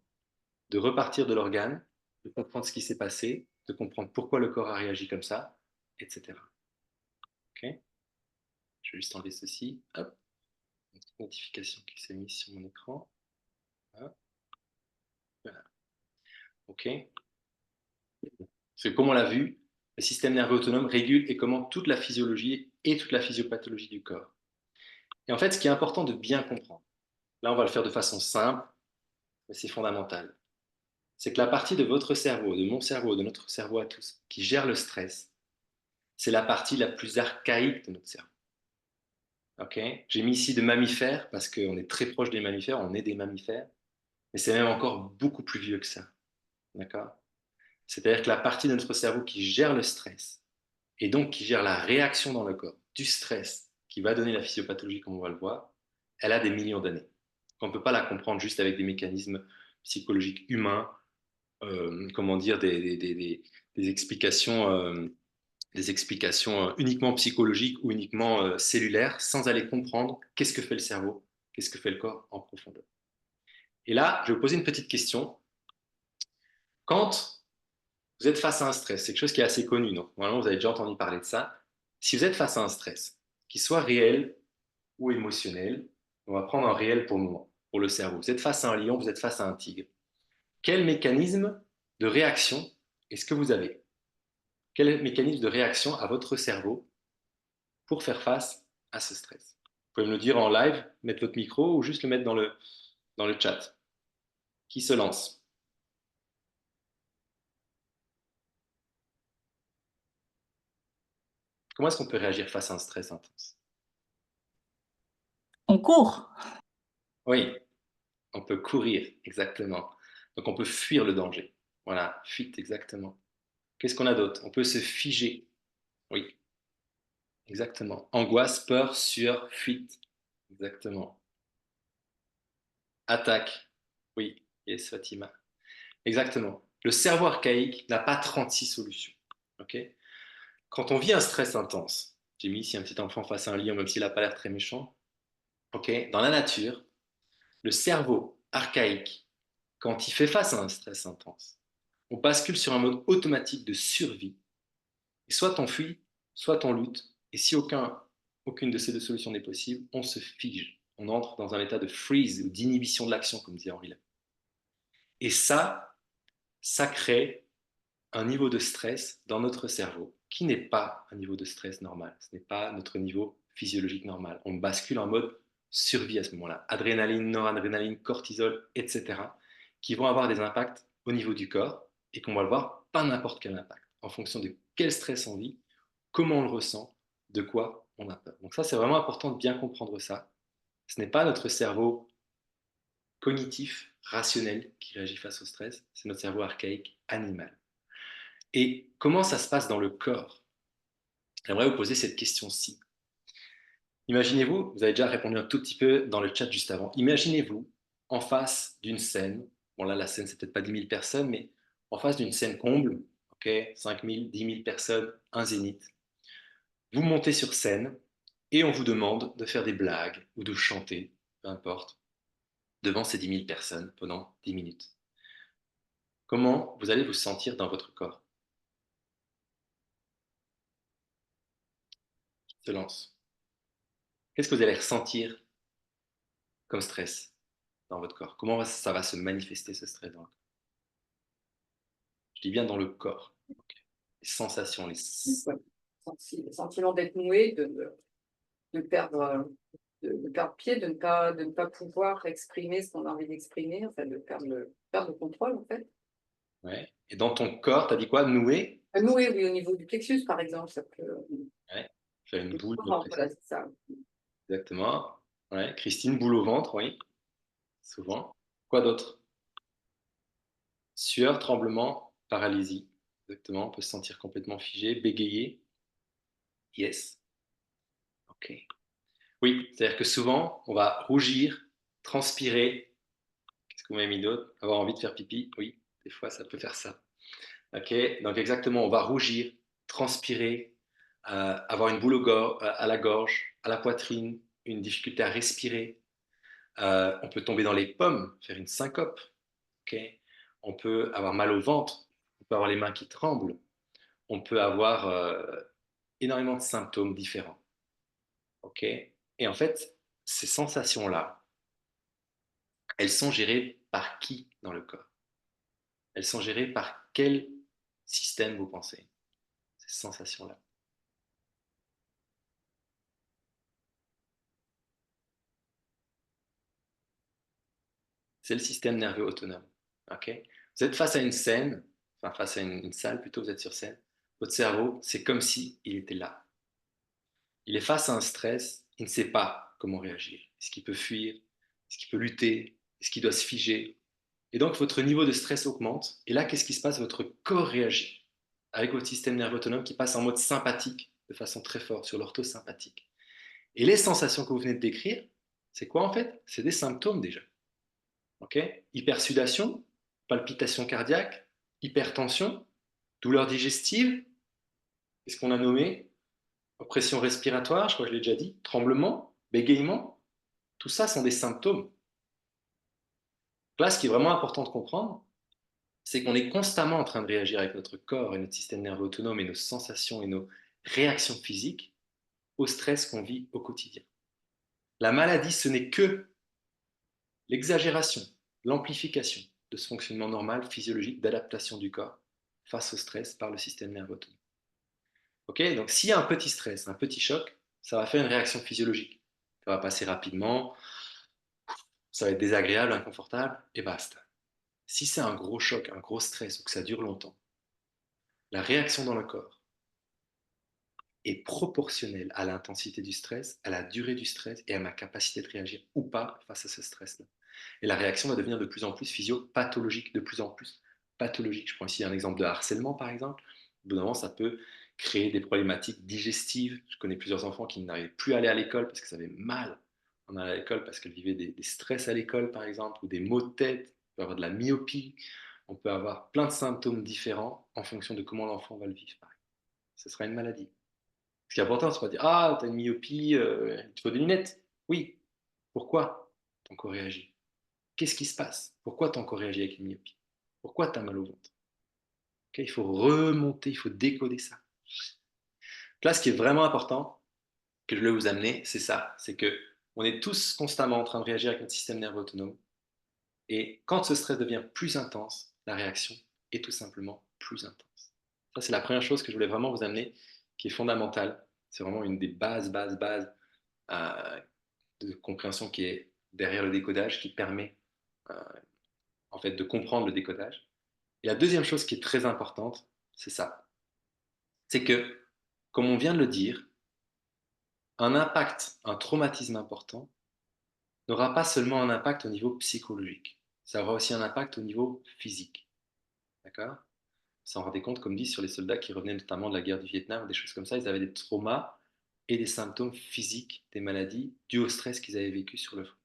de repartir de l'organe, de comprendre ce qui s'est passé, de comprendre pourquoi le corps a réagi comme ça, etc. Ok. Je vais juste enlever ceci. Hop, une petite notification qui s'est mise sur mon écran. Hop. Voilà. Ok. Parce que comme on l'a vu, le système nerveux autonome régule et commande toute la physiologie et toute la physiopathologie du corps. Et en fait, ce qui est important de bien comprendre, là on va le faire de façon simple, mais c'est fondamental, c'est que la partie de votre cerveau, de mon cerveau, de notre cerveau à tous, qui gère le stress, c'est la partie la plus archaïque de notre cerveau. Okay. J'ai mis ici de mammifères parce qu'on est très proche des mammifères, on est des mammifères, mais c'est même encore beaucoup plus vieux que ça. D'accord. C'est-à-dire que la partie de notre cerveau qui gère le stress, et donc qui gère la réaction dans le corps du stress qui va donner la physiopathologie comme on va le voir, elle a des millions d'années. On ne peut pas la comprendre juste avec des mécanismes psychologiques humains, comment dire, des explications uniquement psychologiques ou uniquement cellulaires, sans aller comprendre qu'est-ce que fait le cerveau, qu'est-ce que fait le corps en profondeur. Et là, je vais vous poser une petite question. Quand vous êtes face à un stress, c'est quelque chose qui est assez connu, donc normalement vous avez déjà entendu parler de ça. Si vous êtes face à un stress, qu'il soit réel ou émotionnel, on va prendre un réel pour le moment, pour le cerveau. Vous êtes face à un lion, vous êtes face à un tigre. Quel mécanisme de réaction est-ce que vous avez? Quel mécanisme de réaction a votre cerveau pour faire face à ce stress? Vous pouvez me le dire en live, mettre votre micro ou juste le mettre dans le chat. Qui se lance? Comment est-ce qu'on peut réagir face à un stress intense? On court. Oui, on peut courir, exactement. Donc on peut fuir le danger. Voilà, fuite, exactement. Qu'est-ce qu'on a d'autre? On peut se figer. Oui, exactement. Angoisse, peur, sueur, fuite. Exactement. Attaque. Oui, yes, Fatima. Exactement. Le cerveau archaïque n'a pas 36 solutions. Ok. Quand on vit un stress intense, j'ai mis ici un petit enfant face à un lion, même s'il n'a pas l'air très méchant. Ok. Dans la nature, le cerveau archaïque, quand il fait face à un stress intense, on bascule sur un mode automatique de survie. Et soit on fuit, soit on lutte. Et si aucune de ces deux solutions n'est possible, on se fige. On entre dans un état de freeze ou d'inhibition de l'action, comme disait Henri Lep. Et ça crée un niveau de stress dans notre cerveau qui n'est pas un niveau de stress normal. Ce n'est pas notre niveau physiologique normal. On bascule en mode survie à ce moment-là. Adrénaline, noradrénaline, cortisol, etc., qui vont avoir des impacts au niveau du corps et qu'on va le voir, pas n'importe quel impact, en fonction de quel stress on vit, comment on le ressent, de quoi on a peur. Donc ça, c'est vraiment important de bien comprendre ça. Ce n'est pas notre cerveau cognitif, rationnel qui réagit face au stress, c'est notre cerveau archaïque, animal. Et comment ça se passe dans le corps? J'aimerais vous poser cette question-ci. Imaginez-vous, vous avez déjà répondu un tout petit peu dans le chat juste avant, imaginez-vous en face d'une scène, bon là la scène c'est peut-être pas 10 000 personnes, mais en face d'une scène comble, ok, 5 000, 10 000 personnes, un zénith. Vous montez sur scène et on vous demande de faire des blagues ou de chanter, peu importe, devant ces 10 000 personnes pendant 10 minutes. Comment vous allez vous sentir dans votre corps? Qui se lance? Qu'est-ce que vous allez ressentir comme stress dans votre corps? Comment ça va se manifester ce stress dans le corps? Je dis bien dans le corps. Okay. Les sensations, les... Ouais. Le sentiment d'être noué, de perdre, de perdre pied, de ne pas pouvoir exprimer ce qu'on a envie d'exprimer, enfin, perdre le contrôle, en fait. Ouais. Et dans ton corps, tu as dit quoi? Noué? Noué, oui, au niveau du plexus, par exemple, ça peut. Ouais. Faire une boule de Voilà, pression. c'est ça. Exactement. Ouais. Christine, boule au ventre, oui. Souvent. Quoi d'autre? Sueur, tremblement, paralysie. Exactement. On peut se sentir complètement figé, bégayer. Yes. OK. Oui, c'est-à-dire que souvent, on va rougir, transpirer. Qu'est-ce qu'on m'a mis d'autre? Avoir envie de faire pipi. Oui. Des fois, ça peut faire ça. Ok, donc exactement, on va rougir, transpirer, avoir une boule à la gorge, à la poitrine, une difficulté à respirer. On peut tomber dans les pommes, faire une syncope. Ok, on peut avoir mal au ventre, on peut avoir les mains qui tremblent, on peut avoir énormément de symptômes différents. Ok, et en fait, ces sensations-là, elles sont gérées par qui dans le corps? Elles sont gérées par quel système, vous pensez, ces sensations-là? C'est le système nerveux autonome. Ok, vous êtes face à une scène, enfin face à une salle plutôt, vous êtes sur scène. Votre cerveau, c'est comme si il était là. Il est face à un stress, il ne sait pas comment réagir. Est-ce qu'il peut fuir? Est-ce qu'il peut lutter? Est-ce qu'il doit se figer? Et donc votre niveau de stress augmente. Et là, qu'est-ce qui se passe? Votre corps réagit avec votre système nerveux autonome qui passe en mode sympathique de façon très forte sur l'orthosympathique. Et les sensations que vous venez de décrire, c'est quoi en fait? C'est des symptômes déjà. Ok, hypersudation, palpitation cardiaque, hypertension, douleur digestive, qu'est-ce qu'on a nommé? Pression respiratoire, je crois que je l'ai déjà dit, tremblement, bégaiement, tout ça sont des symptômes. Là, ce qui est vraiment important de comprendre, c'est qu'on est constamment en train de réagir avec notre corps et notre système nerveux autonome et nos sensations et nos réactions physiques au stress qu'on vit au quotidien. La maladie, ce n'est que l'exagération, l'amplification de ce fonctionnement normal, physiologique, d'adaptation du corps face au stress par le système nerveux autonome. Ok, donc s'il y a un petit stress, un petit choc, ça va faire une réaction physiologique. Ça va passer rapidement, ça va être désagréable, inconfortable, et basta. Si c'est un gros choc, un gros stress, ou que ça dure longtemps, la réaction dans le corps est proportionnelle à l'intensité du stress, à la durée du stress et à ma capacité de réagir ou pas face à ce stress-là. Et la réaction va devenir de plus en plus physiopathologique, de plus en plus pathologique. Je prends ici un exemple de harcèlement, par exemple. Au bout d'un moment, ça peut créer des problématiques digestives. Je connais plusieurs enfants qui n'arrivaient plus à aller à l'école parce que ça avait mal en allant à l'école, parce qu'ils vivaient des stress à l'école, par exemple, ou des maux de tête. On peut avoir de la myopie. On peut avoir plein de symptômes différents en fonction de comment l'enfant va le vivre. Ce sera une maladie. Ce qui est important, c'est pas dire ah, tu as une myopie, il te faut des lunettes. Oui. Pourquoi ton corps réagit? Qu'est-ce qui se passe? Pourquoi ton corps réagit avec une myopie? Pourquoi tu as mal au ventre? Okay, il faut remonter, il faut décoder ça. Là, ce qui est vraiment important, que je vais vous amener, c'est ça. C'est que on est tous constamment en train de réagir avec notre système nerveux autonome. Et quand ce stress devient plus intense, la réaction est tout simplement plus intense. Ça, c'est la première chose que je voulais vraiment vous amener, qui est fondamentale. C'est vraiment une des bases euh, de compréhension qui est derrière le décodage, qui permet euh, en fait de comprendre le décodage. Et la deuxième chose qui est très importante, c'est ça. C'est que, comme on vient de le dire, un impact, un traumatisme important, n'aura pas seulement un impact au niveau psychologique, ça aura aussi un impact au niveau physique. D'accord? Vous s'en rendez compte, comme dit, sur les soldats qui revenaient notamment de la guerre du Vietnam, des choses comme ça, ils avaient des traumas et des symptômes physiques des maladies dues au stress qu'ils avaient vécu sur le front.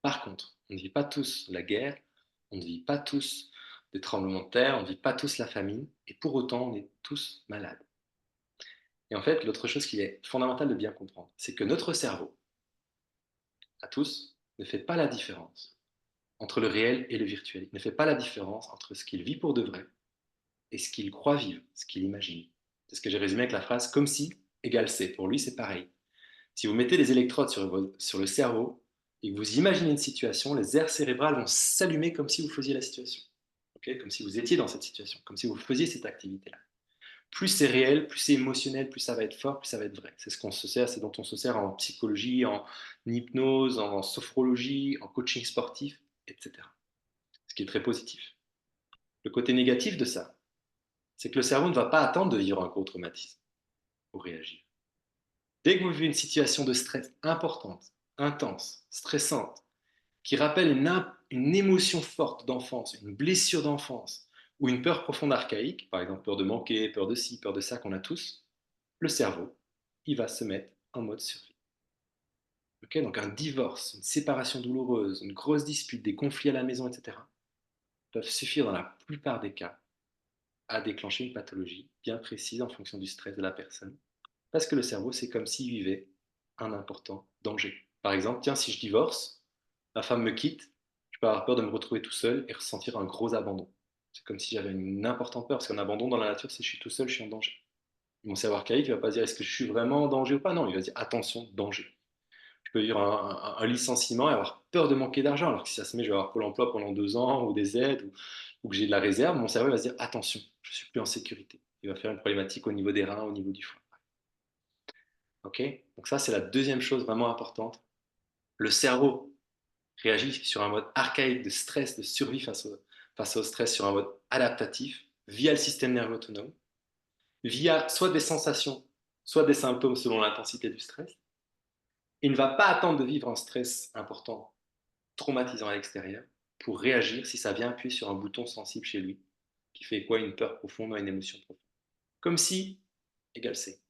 Par contre, on ne vit pas tous la guerre, on ne vit pas tous des tremblements de terre, on ne vit pas tous la famine, et pour autant, on est tous malades. Et en fait, l'autre chose qui est fondamentale de bien comprendre, c'est que notre cerveau, à tous, ne fait pas la différence entre le réel et le virtuel. Il ne fait pas la différence entre ce qu'il vit pour de vrai et ce qu'il croit vivre, ce qu'il imagine. C'est ce que j'ai résumé avec la phrase comme si égale c'est. Pour lui, c'est pareil. Si vous mettez des électrodes sur le cerveau et que vous imaginez une situation, les aires cérébrales vont s'allumer comme si vous faisiez la situation. Okay, comme si vous étiez dans cette situation, comme si vous faisiez cette activité-là. Plus c'est réel, plus c'est émotionnel, plus ça va être fort, plus ça va être vrai. C'est ce qu'on se sert, c'est dont on se sert en psychologie, en hypnose, en sophrologie, en coaching sportif, etc. Ce qui est très positif. Le côté négatif de ça, c'est que le cerveau ne va pas attendre de vivre un gros traumatisme pour réagir. Dès que vous vivez une situation de stress importante, intense, stressante, qui rappelle une émotion forte d'enfance, une blessure d'enfance, ou une peur profonde archaïque, par exemple peur de manquer, peur de ci, peur de ça qu'on a tous, le cerveau, il va se mettre en mode survie. Donc un divorce, une séparation douloureuse, une grosse dispute, des conflits à la maison, etc. peuvent suffire dans la plupart des cas à déclencher une pathologie bien précise en fonction du stress de la personne. Parce que le cerveau, c'est comme s'il vivait un important danger. Par exemple, tiens, si je divorce, ma femme me quitte, je peux avoir peur de me retrouver tout seul et ressentir un gros abandon. C'est comme si j'avais une importante peur, parce qu'un abandon dans la nature, c'est je suis tout seul, je suis en danger. Mon cerveau archaïque ne va pas dire est-ce que je suis vraiment en danger ou pas, non, il va dire attention, danger. Je peux vivre un licenciement et avoir peur de manquer d'argent, alors que si ça se met, je vais avoir Pôle emploi pendant 2 ans ou des aides ou que j'ai de la réserve, mon cerveau va se dire attention, je ne suis plus en sécurité. Il va faire une problématique au niveau des reins, au niveau du foie. Ok. Donc ça, c'est la deuxième chose vraiment importante. Le cerveau réagit sur un mode archaïque de stress, de survie face au stress, sur un mode adaptatif, via le système nerveux autonome, via soit des sensations, soit des symptômes selon l'intensité du stress. Il ne va pas attendre de vivre un stress important, traumatisant à l'extérieur, pour réagir si ça vient appuyer sur un bouton sensible chez lui, qui fait quoi? Une peur profonde, une émotion profonde. Comme si égale C.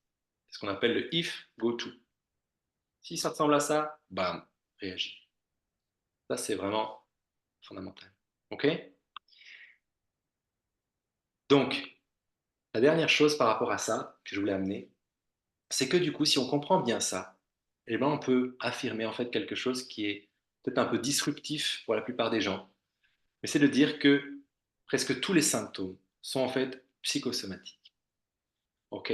C'est ce qu'on appelle le if, go to. Si ça ressemble à ça, bam, réagis. Ça, c'est vraiment fondamental. OK? Donc, la dernière chose par rapport à ça que je voulais amener, c'est que du coup, si on comprend bien ça, eh ben, on peut affirmer en fait quelque chose qui est peut-être un peu disruptif pour la plupart des gens, mais c'est de dire que presque tous les symptômes sont en fait psychosomatiques. OK?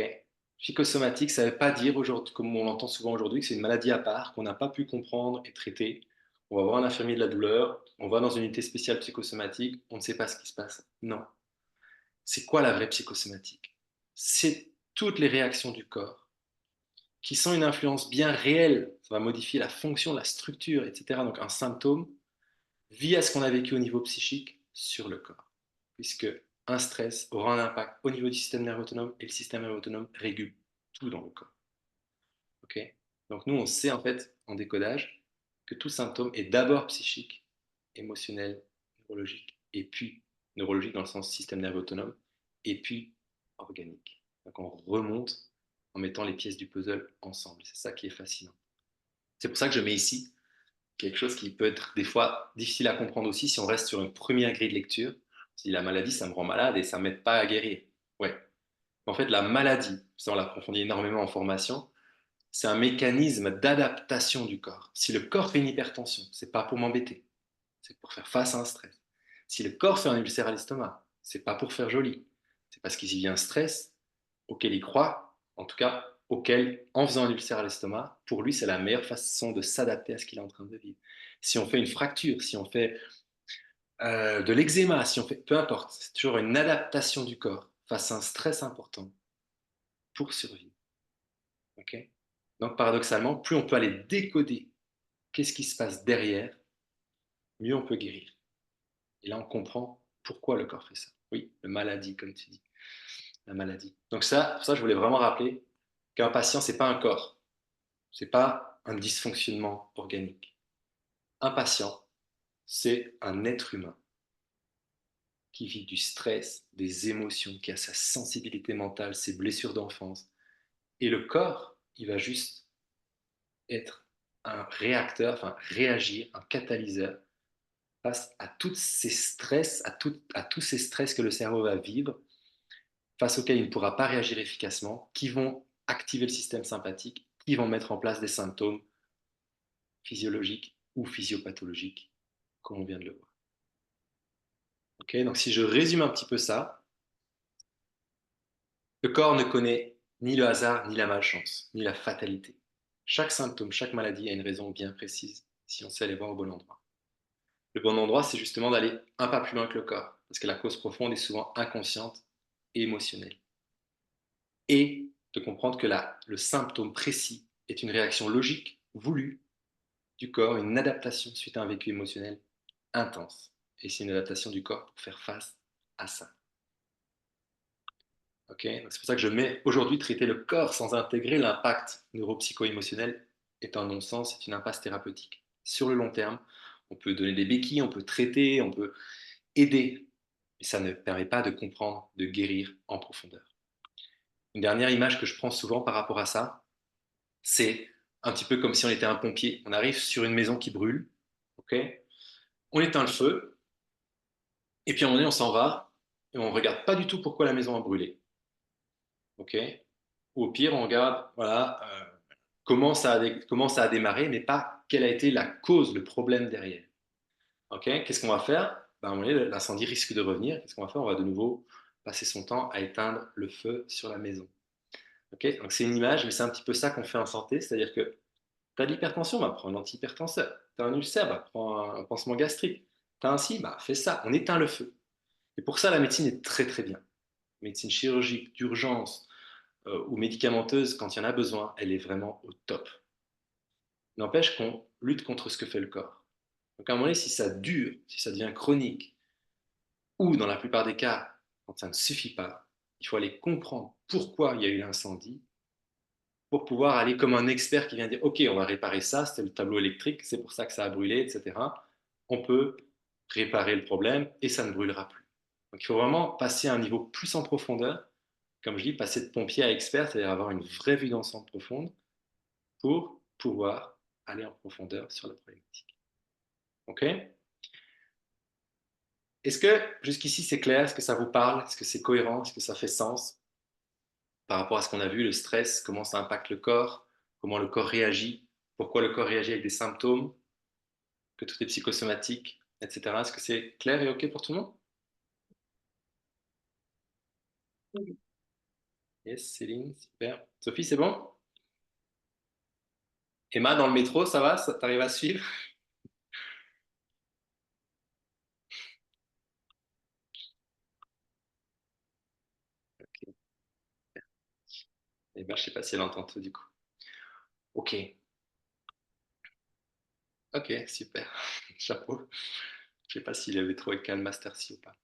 Psychosomatique, ça ne veut pas dire, aujourd'hui, comme on l'entend souvent aujourd'hui, que c'est une maladie à part, qu'on n'a pas pu comprendre et traiter. On va voir un infirmier de la douleur, on va dans une unité spéciale psychosomatique, on ne sait pas ce qui se passe. Non. C'est quoi la vraie psychosomatique? C'est toutes les réactions du corps qui sont une influence bien réelle, ça va modifier la fonction, la structure, etc. Donc un symptôme via ce qu'on a vécu au niveau psychique sur le corps. Puisque un stress aura un impact au niveau du système nerveux autonome et le système nerveux autonome régule tout dans le corps. Okay. Donc nous, on sait en fait en décodage que tout symptôme est d'abord psychique, émotionnel, neurologique, et puis neurologique dans le sens système nerveux autonome, et puis organique. Donc on remonte en mettant les pièces du puzzle ensemble. C'est ça qui est fascinant. C'est pour ça que je mets ici quelque chose qui peut être des fois difficile à comprendre aussi si on reste sur une première grille de lecture. Si la maladie, ça me rend malade et ça ne m'aide pas à guérir. Ouais. En fait, la maladie, ça on l'approfondit énormément en formation, c'est un mécanisme d'adaptation du corps. Si le corps fait une hypertension, c'est pas pour m'embêter, c'est pour faire face à un stress. Si le corps fait un ulcère à l'estomac, c'est pas pour faire joli, c'est parce qu'il y a un stress auquel il croit, en tout cas auquel, en faisant un ulcère à l'estomac, pour lui, c'est la meilleure façon de s'adapter à ce qu'il est en train de vivre. Si on fait une fracture, si on fait de l'eczéma, si on fait, peu importe, c'est toujours une adaptation du corps face à un stress important pour survivre. Okay. Donc paradoxalement, plus on peut aller décoder qu'est-ce qui se passe derrière, mieux on peut guérir. Et là, on comprend pourquoi le corps fait ça. Oui, la maladie, comme tu dis, la maladie. Donc ça, pour ça, je voulais vraiment rappeler qu'un patient, c'est pas un corps, c'est pas un dysfonctionnement organique. Un patient, c'est un être humain qui vit du stress, des émotions, qui a sa sensibilité mentale, ses blessures d'enfance. Et le corps, il va juste être un réacteur, enfin réagir, un catalyseur face à tous ces stress, à tous ces stress que le cerveau va vivre, face auxquels il ne pourra pas réagir efficacement, qui vont activer le système sympathique, qui vont mettre en place des symptômes physiologiques ou physiopathologiques, comme on vient de le voir. Okay, donc si je résume un petit peu ça, le corps ne connaît ni le hasard, ni la malchance, ni la fatalité. Chaque symptôme, chaque maladie a une raison bien précise si on sait aller voir au bon endroit. Le bon endroit, c'est justement d'aller un pas plus loin que le corps, parce que la cause profonde est souvent inconsciente et émotionnelle. Et de comprendre que le symptôme précis est une réaction logique, voulue, du corps, une adaptation suite à un vécu émotionnel intense. Et c'est une adaptation du corps pour faire face à ça. Okay, c'est pour ça que je mets aujourd'hui traiter le corps sans intégrer l'impact neuropsycho-émotionnel est un non-sens, c'est une impasse thérapeutique. Sur le long terme, on peut donner des béquilles, on peut traiter, on peut aider, mais ça ne permet pas de comprendre, de guérir en profondeur. Une dernière image que je prends souvent par rapport à ça, c'est un petit peu comme si on était un pompier. On arrive sur une maison qui brûle, okay, on éteint le feu, Et puis à un moment donné, on s'en va et on ne regarde pas du tout pourquoi la maison a brûlé. OK? Ou au pire, on regarde, voilà, comment ça a démarré, mais pas quelle a été la cause, le problème derrière. OK? Qu'est-ce qu'on va faire? Ben, à un moment donné, l'incendie risque de revenir. Qu'est-ce qu'on va faire? On va de nouveau passer son temps à éteindre le feu sur la maison. OK? Donc c'est une image, mais c'est un petit peu ça qu'on fait en santé, c'est-à-dire que tu as de l'hypertension, bah, prends un antihypertenseur. Tu as un ulcère, bah, prends un pansement gastrique. Tu as un ci, bah, fais ça. On éteint le feu. Et pour ça, la médecine est très très bien. Médecine chirurgique, d'urgence ou médicamenteuse, quand il y en a besoin, elle est vraiment au top. N'empêche qu'on lutte contre ce que fait le corps. Donc à un moment donné, si ça dure, si ça devient chronique, ou dans la plupart des cas, quand ça ne suffit pas, il faut aller comprendre pourquoi il y a eu l'incendie pour pouvoir aller comme un expert qui vient dire ok, on va réparer ça, c'était le tableau électrique, c'est pour ça que ça a brûlé, etc. On peut réparer le problème et ça ne brûlera plus. Donc il faut vraiment passer à un niveau plus en profondeur, comme je dis, passer de pompier à expert, c'est-à-dire avoir une vraie vue d'ensemble profonde pour pouvoir aller en profondeur sur la problématique. Ok? Est-ce que jusqu'ici c'est clair? Est-ce que ça vous parle? Est-ce que c'est cohérent? Est-ce que ça fait sens par rapport à ce qu'on a vu, le stress, comment ça impacte le corps, comment le corps réagit, pourquoi le corps réagit avec des symptômes, que tout est psychosomatique, etc. Est-ce que c'est clair et OK pour tout le monde? Oui. Yes, Céline, super. Sophie, c'est bon? Emma, dans le métro, ça va? T'arrives à suivre? Ok. Eh ben, je sais pas si elle entend tout du coup. Ok, ok, super. Chapeau. Je sais pas s'il avait trouvé qu'un master C ou pas.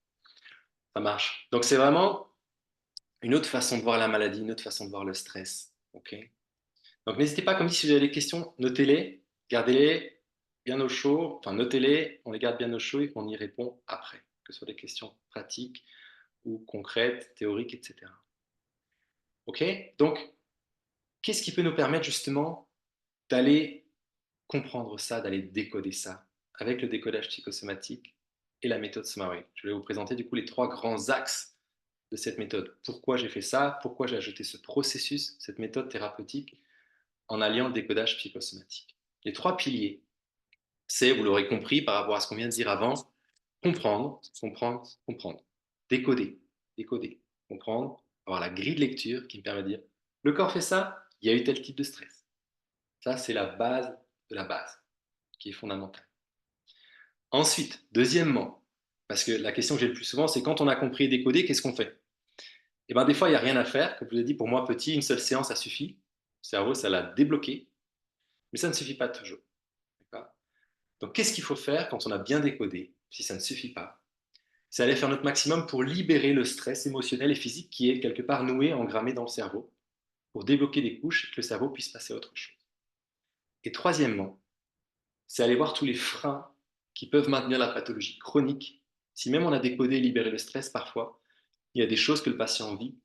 Ça marche. Donc c'est vraiment une autre façon de voir la maladie, une autre façon de voir le stress. Ok. Donc n'hésitez pas, comme dit, si vous avez des questions, notez-les, gardez-les bien au chaud, enfin notez-les, on les garde bien au chaud et on y répond après, que ce soit des questions pratiques ou concrètes, théoriques, etc. Ok? Donc, qu'est-ce qui peut nous permettre justement d'aller comprendre ça, d'aller décoder ça avec le décodage psychosomatique et la méthode SMART? Je vais vous présenter du coup les trois grands axes de cette méthode. Pourquoi j'ai fait ça? Pourquoi j'ai ajouté ce processus, cette méthode thérapeutique en alliant le décodage psychosomatique? Les trois piliers, c'est, vous l'aurez compris par rapport à ce qu'on vient de dire avant, comprendre, comprendre, comprendre. Décoder, décoder, comprendre, avoir la grille de lecture qui me permet de dire, le corps fait ça, il y a eu tel type de stress. Ça, c'est la base de la base, qui est fondamentale. Ensuite, deuxièmement, parce que la question que j'ai le plus souvent, c'est quand on a compris et décodé, qu'est-ce qu'on fait? Et bien, des fois, il n'y a rien à faire. Comme je vous ai dit, pour moi, petit, une seule séance, ça suffit. Le cerveau, ça l'a débloqué. Mais ça ne suffit pas toujours. Donc, qu'est-ce qu'il faut faire quand on a bien décodé, si ça ne suffit pas? C'est aller faire notre maximum pour libérer le stress émotionnel et physique qui est quelque part noué, engrammé dans le cerveau, pour débloquer des couches et que le cerveau puisse passer à autre chose. Et troisièmement, c'est aller voir tous les freins qui peuvent maintenir la pathologie chronique. Si même on a décodé et libéré le stress, parfois, il y a des choses que le patient vit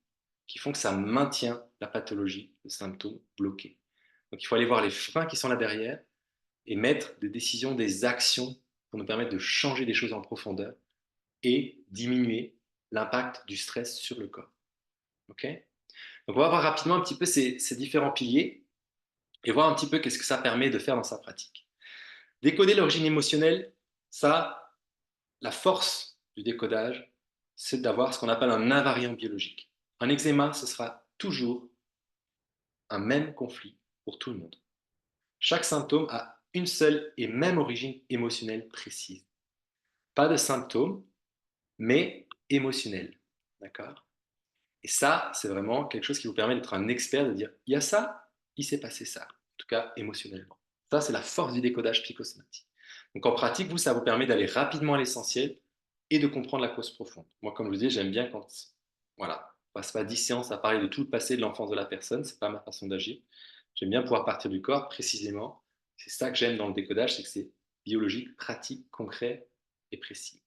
qui font que ça maintient la pathologie, le symptôme bloqué. Donc il faut aller voir les freins qui sont là derrière et mettre des décisions, des actions pour nous permettre de changer des choses en profondeur et diminuer l'impact du stress sur le corps. Okay, donc on va voir rapidement un petit peu ces différents piliers et voir un petit peu qu'est-ce que ça permet de faire dans sa pratique. Décoder l'origine émotionnelle, ça, la force du décodage, c'est d'avoir ce qu'on appelle un invariant biologique. Un eczéma, ce sera toujours un même conflit pour tout le monde. Chaque symptôme a une seule et même origine émotionnelle précise. Pas de symptômes, mais émotionnel. D'accord? Et ça, c'est vraiment quelque chose qui vous permet d'être un expert, de dire, il y a ça, il s'est passé ça. En tout cas, émotionnellement. Ça, c'est la force du décodage psychosomatique. Donc en pratique, vous, ça vous permet d'aller rapidement à l'essentiel et de comprendre la cause profonde. Moi, comme je vous dis, j'aime bien quand, voilà, on passe pas 10 séances à parler de tout le passé de l'enfance de la personne, c'est pas ma façon d'agir. J'aime bien pouvoir partir du corps précisément. C'est ça que j'aime dans le décodage, c'est que c'est biologique, pratique, concret et précis.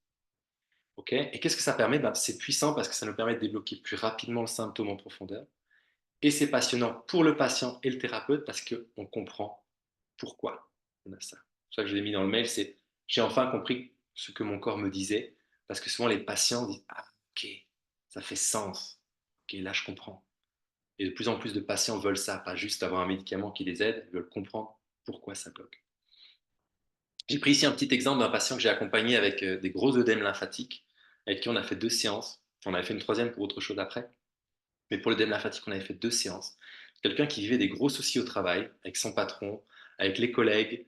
Okay, et qu'est-ce que ça permet? Ben, c'est puissant parce que ça nous permet de débloquer plus rapidement le symptôme en profondeur. Et c'est passionnant pour le patient et le thérapeute parce qu'on comprend pourquoi on a ça. C'est ça que je l'ai mis dans le mail, c'est j'ai enfin compris ce que mon corps me disait. Parce que souvent, les patients disent, ah, ok, ça fait sens. Ok, là, je comprends. Et de plus en plus de patients veulent ça, pas juste avoir un médicament qui les aide, ils veulent comprendre pourquoi ça bloque. J'ai pris ici un petit exemple d'un patient que j'ai accompagné avec des gros œdèmes lymphatiques, avec qui on a fait 2 séances. On avait fait une troisième pour autre chose après. Mais pour l'œdème lymphatique, on avait fait 2 séances. Quelqu'un qui vivait des gros soucis au travail, avec son patron, avec les collègues,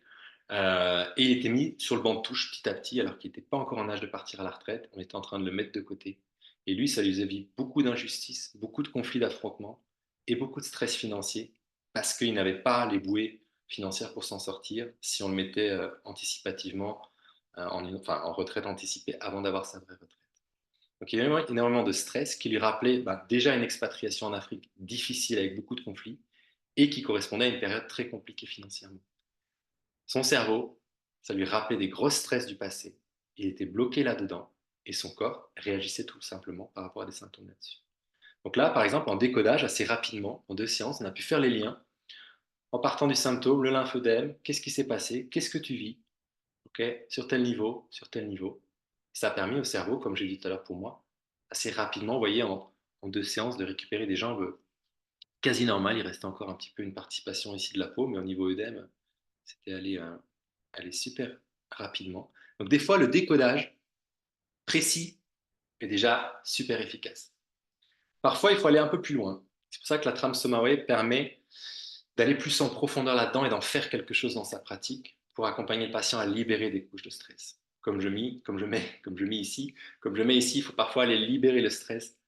et il était mis sur le banc de touche petit à petit, alors qu'il n'était pas encore en âge de partir à la retraite. On était en train de le mettre de côté. Et lui, ça lui faisait vivre beaucoup d'injustices, beaucoup de conflits d'affrontement et beaucoup de stress financier, parce qu'il n'avait pas les bouées financières pour s'en sortir si on le mettait anticipativement, en retraite anticipée avant d'avoir sa vraie retraite. Donc il y avait énormément de stress qui lui rappelait déjà une expatriation en Afrique difficile avec beaucoup de conflits et qui correspondait à une période très compliquée financièrement. Son cerveau, ça lui rappelait des gros stress du passé. Il était bloqué là-dedans et son corps réagissait tout simplement par rapport à des symptômes là-dessus. Donc là, par exemple, en décodage, assez rapidement, en 2 séances, on a pu faire les liens en partant du symptôme, le lymphodème, qu'est-ce qui s'est passé, qu'est-ce que tu vis, okay, sur tel niveau, sur tel niveau. Ça a permis au cerveau, comme j'ai dit tout à l'heure pour moi, assez rapidement, vous voyez, en 2 séances, de récupérer des jambes quasi normales. Il restait encore un petit peu une participation ici de la peau, mais au niveau œdème, c'était allé super rapidement. Donc des fois, le décodage précis est déjà super efficace. Parfois, il faut aller un peu plus loin. C'est pour ça que la trame Somaway permet d'aller plus en profondeur là-dedans et d'en faire quelque chose dans sa pratique pour accompagner le patient à libérer des couches de stress. Comme je mets ici, il faut parfois aller libérer le stress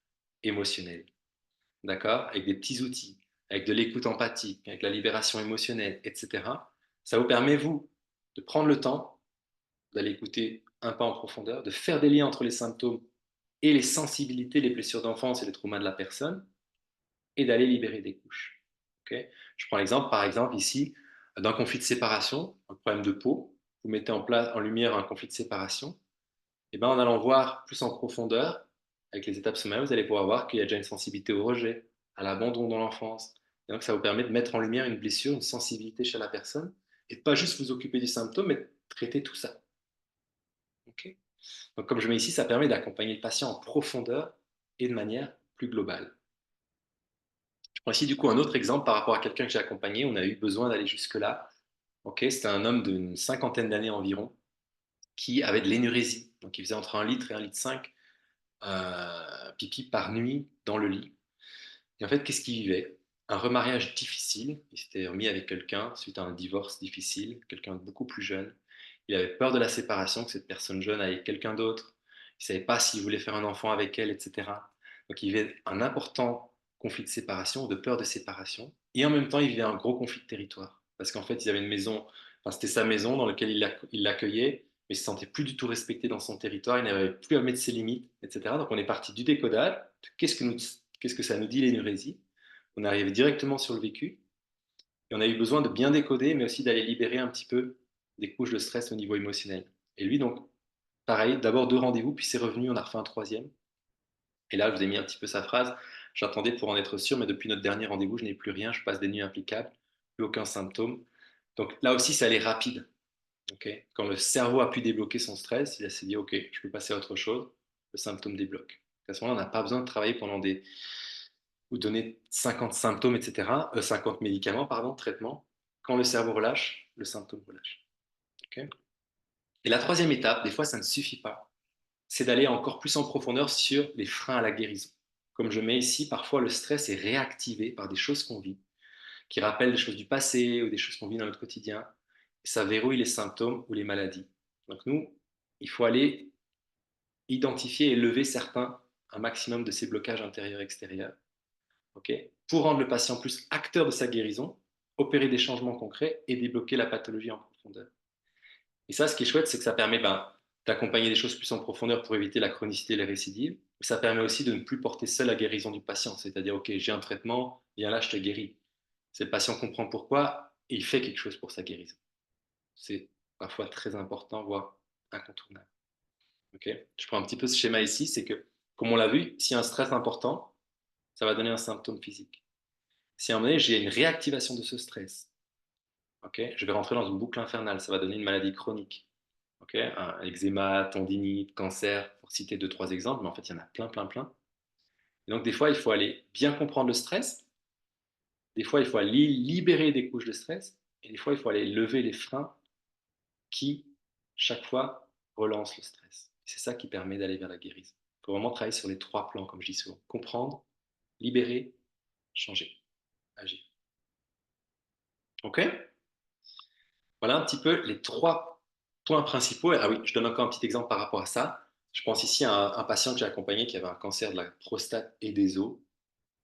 émotionnel, d'accord, avec des petits outils, avec de l'écoute empathique, avec la libération émotionnelle, etc. Ça vous permet, vous, de prendre le temps d'aller écouter un pas en profondeur, de faire des liens entre les symptômes et les sensibilités, les blessures d'enfance et les traumas de la personne, et d'aller libérer des couches. Okay, je prends l'exemple, par exemple, ici, d'un conflit de séparation, un problème de peau. Vous mettez en lumière un conflit de séparation. Et ben, en allant voir plus en profondeur, avec les étapes sommaires, vous allez pouvoir voir qu'il y a déjà une sensibilité au rejet, à l'abandon dans l'enfance. Et donc, ça vous permet de mettre en lumière une blessure, une sensibilité chez la personne, et de pas juste vous occuper du symptôme, mais de traiter tout ça. Okay, donc, comme je mets ici, ça permet d'accompagner le patient en profondeur et de manière plus globale. Je prends ici du coup un autre exemple par rapport à quelqu'un que j'ai accompagné. On a eu besoin d'aller jusque-là. Okay, c'était un homme d'une cinquantaine d'années environ qui avait de l'énurésie. Donc il faisait entre 1 litre et 1,5 litre pipi par nuit dans le lit. Et en fait, qu'est-ce qu'il vivait? Un remariage difficile. Il s'était remis avec quelqu'un suite à un divorce difficile, quelqu'un de beaucoup plus jeune. Il avait peur de la séparation, que cette personne jeune aille avec quelqu'un d'autre. Il ne savait pas s'il voulait faire un enfant avec elle, etc. Donc il vivait un important conflit de séparation, de peur de séparation. Et en même temps, il vivait un gros conflit de territoire. Parce qu'en fait, il avait une maison, enfin, c'était sa maison dans laquelle il l'accueillait, mais il ne se sentait plus du tout respecté dans son territoire, il n'avait plus à mettre ses limites, etc. Donc on est parti du décodage. Qu'est-ce que ça nous dit l'énurésie? On est arrivé directement sur le vécu. Et on a eu besoin de bien décoder, mais aussi d'aller libérer un petit peu des couches de stress au niveau émotionnel. Et lui, donc, pareil, d'abord 2 rendez-vous, puis c'est revenu, on a refait un troisième. Et là, je vous ai mis un petit peu sa phrase. J'attendais pour en être sûr, mais depuis notre dernier rendez-vous, je n'ai plus rien, je passe des nuits implicables, plus aucun symptôme. Donc là aussi, ça allait rapide. Okay, quand le cerveau a pu débloquer son stress, il s'est dit, OK, je peux passer à autre chose, le symptôme débloque. À ce moment-là, on n'a pas besoin de travailler pendant ou donner 50 symptômes, etc., 50 médicaments, pardon, traitements. Quand le cerveau relâche, le symptôme relâche. Okay, et la troisième étape, des fois, ça ne suffit pas, c'est d'aller encore plus en profondeur sur les freins à la guérison. Comme je mets ici, parfois le stress est réactivé par des choses qu'on vit, qui rappellent des choses du passé ou des choses qu'on vit dans notre quotidien. Et ça verrouille les symptômes ou les maladies. Donc nous, il faut aller identifier et lever un maximum de ces blocages intérieurs-extérieurs, okay, pour rendre le patient plus acteur de sa guérison, opérer des changements concrets et débloquer la pathologie en profondeur. Et ça, ce qui est chouette, c'est que ça permet d'accompagner des choses plus en profondeur pour éviter la chronicité et les récidives. Ça permet aussi de ne plus porter seul la guérison du patient, c'est-à-dire, OK, j'ai un traitement, viens là, je te guéris. C'est le patient comprend pourquoi et il fait quelque chose pour sa guérison. C'est parfois très important, voire incontournable. Okay, je prends un petit peu ce schéma ici, c'est que, comme on l'a vu, s'il y a un stress important, ça va donner un symptôme physique. Si à un moment donné, j'ai une réactivation de ce stress, okay, je vais rentrer dans une boucle infernale, ça va donner une maladie chronique. Okay, un eczéma, tendinite, cancer, pour citer 2-3 exemples, mais en fait, il y en a plein, plein, plein. Et donc, des fois, il faut aller bien comprendre le stress. Des fois, il faut aller libérer des couches de stress. Et des fois, il faut aller lever les freins qui, chaque fois, relancent le stress. C'est ça qui permet d'aller vers la guérison. Il faut vraiment travailler sur les 3 plans, comme je dis souvent. Comprendre, libérer, changer, agir. OK? Voilà un petit peu les 3 points principaux. Ah oui, je donne encore un petit exemple par rapport à ça. Je pense ici à un patient que j'ai accompagné qui avait un cancer de la prostate et des os,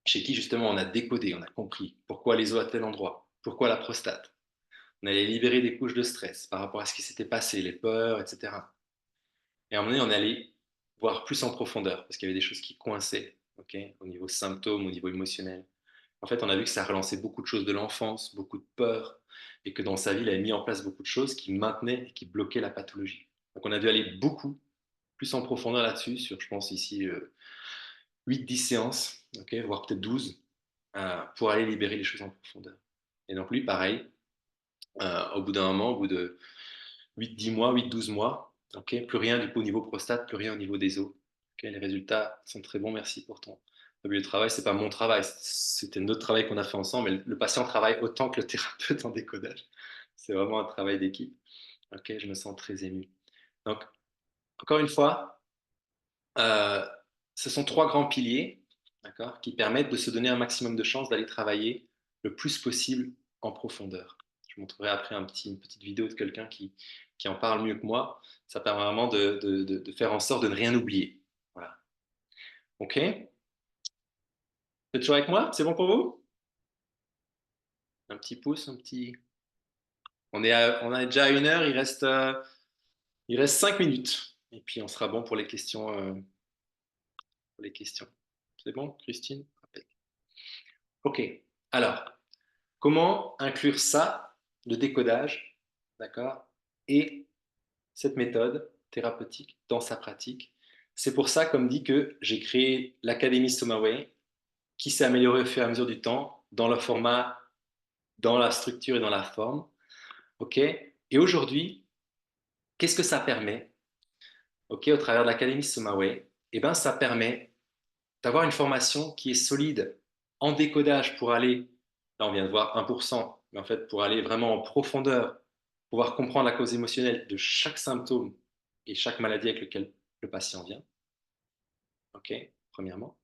chez qui justement on a décodé, on a compris pourquoi les os à tel endroit, pourquoi la prostate. On allait libérer des couches de stress par rapport à ce qui s'était passé, les peurs, etc. Et à un moment donné, on allait voir plus en profondeur parce qu'il y avait des choses qui coinçaient, okay, au niveau symptômes, au niveau émotionnel. En fait, on a vu que ça relançait beaucoup de choses de l'enfance, beaucoup de peurs, et que dans sa vie, il avait mis en place beaucoup de choses qui maintenaient et qui bloquaient la pathologie. Donc, on a dû aller beaucoup plus en profondeur là-dessus, sur, je pense ici, 8-10 séances, okay, voire peut-être 12, pour aller libérer les choses en profondeur. Et donc, lui, pareil, au bout d'un moment, au bout de 8-10 mois, 8-12 mois, okay, plus rien du coup au niveau prostate, plus rien au niveau des os. Okay, les résultats sont très bons, merci pour ton milieu de travail. Ce n'est pas mon travail, c'était notre travail qu'on a fait ensemble, mais le patient travaille autant que le thérapeute en décodage. C'est vraiment un travail d'équipe. Okay, je me sens très ému. Donc, encore une fois, euh, ce sont 3 grands piliers, d'accord, qui permettent de se donner un maximum de chances d'aller travailler le plus possible en profondeur. Je vous montrerai après une petite vidéo de quelqu'un qui en parle mieux que moi. Ça permet vraiment de faire en sorte de ne rien oublier. Voilà. OK? Vous êtes toujours avec moi? C'est bon pour vous? Un petit pouce, un petit. On a déjà 1 heure, il reste 5 minutes. Et puis on sera bon pour les questions. Pour les questions. C'est bon, Christine? OK. Alors, comment inclure ça, le décodage, d'accord, et cette méthode thérapeutique dans sa pratique? C'est pour ça, comme dit, que j'ai créé l'Académie Somaway, qui s'est améliorée au fur et à mesure du temps, dans le format, dans la structure et dans la forme. OK. Et aujourd'hui, qu'est-ce que ça permet? OK, au travers de l'Académie Somaway, eh ben, ça permet d'avoir une formation qui est solide en décodage pour aller, là on vient de voir 1%, mais en fait pour aller vraiment en profondeur, pouvoir comprendre la cause émotionnelle de chaque symptôme et chaque maladie avec laquelle le patient vient. OK, premièrement.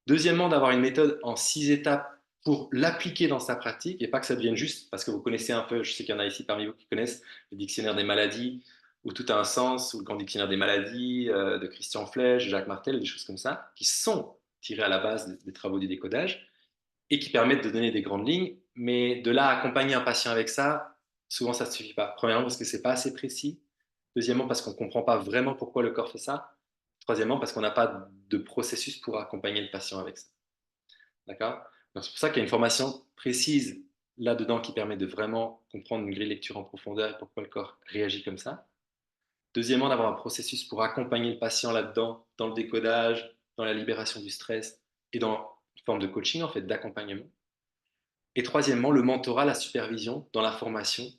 Deuxièmement, d'avoir une méthode en 6 étapes pour l'appliquer dans sa pratique et pas que ça devienne juste, parce que vous connaissez un peu, je sais qu'il y en a ici parmi vous qui connaissent le dictionnaire des maladies, où tout a un sens, ou le grand dictionnaire des maladies de Christian Flech, de Jacques Martel, des choses comme ça, qui sont tirées à la base des travaux du décodage et qui permettent de donner des grandes lignes, mais de là à accompagner un patient avec ça, souvent ça ne suffit pas. Premièrement, parce que ce n'est pas assez précis. Deuxièmement, parce qu'on ne comprend pas vraiment pourquoi le corps fait ça. Troisièmement, parce qu'on n'a pas de processus pour accompagner le patient avec ça. D'accord? Donc c'est pour ça qu'il y a une formation précise là-dedans qui permet de vraiment comprendre une grille de lecture en profondeur et pourquoi le corps réagit comme ça. Deuxièmement, d'avoir un processus pour accompagner le patient là-dedans, dans le décodage, dans la libération du stress et dans une forme de coaching, en fait, d'accompagnement. Et troisièmement, le mentorat, la supervision dans la formation,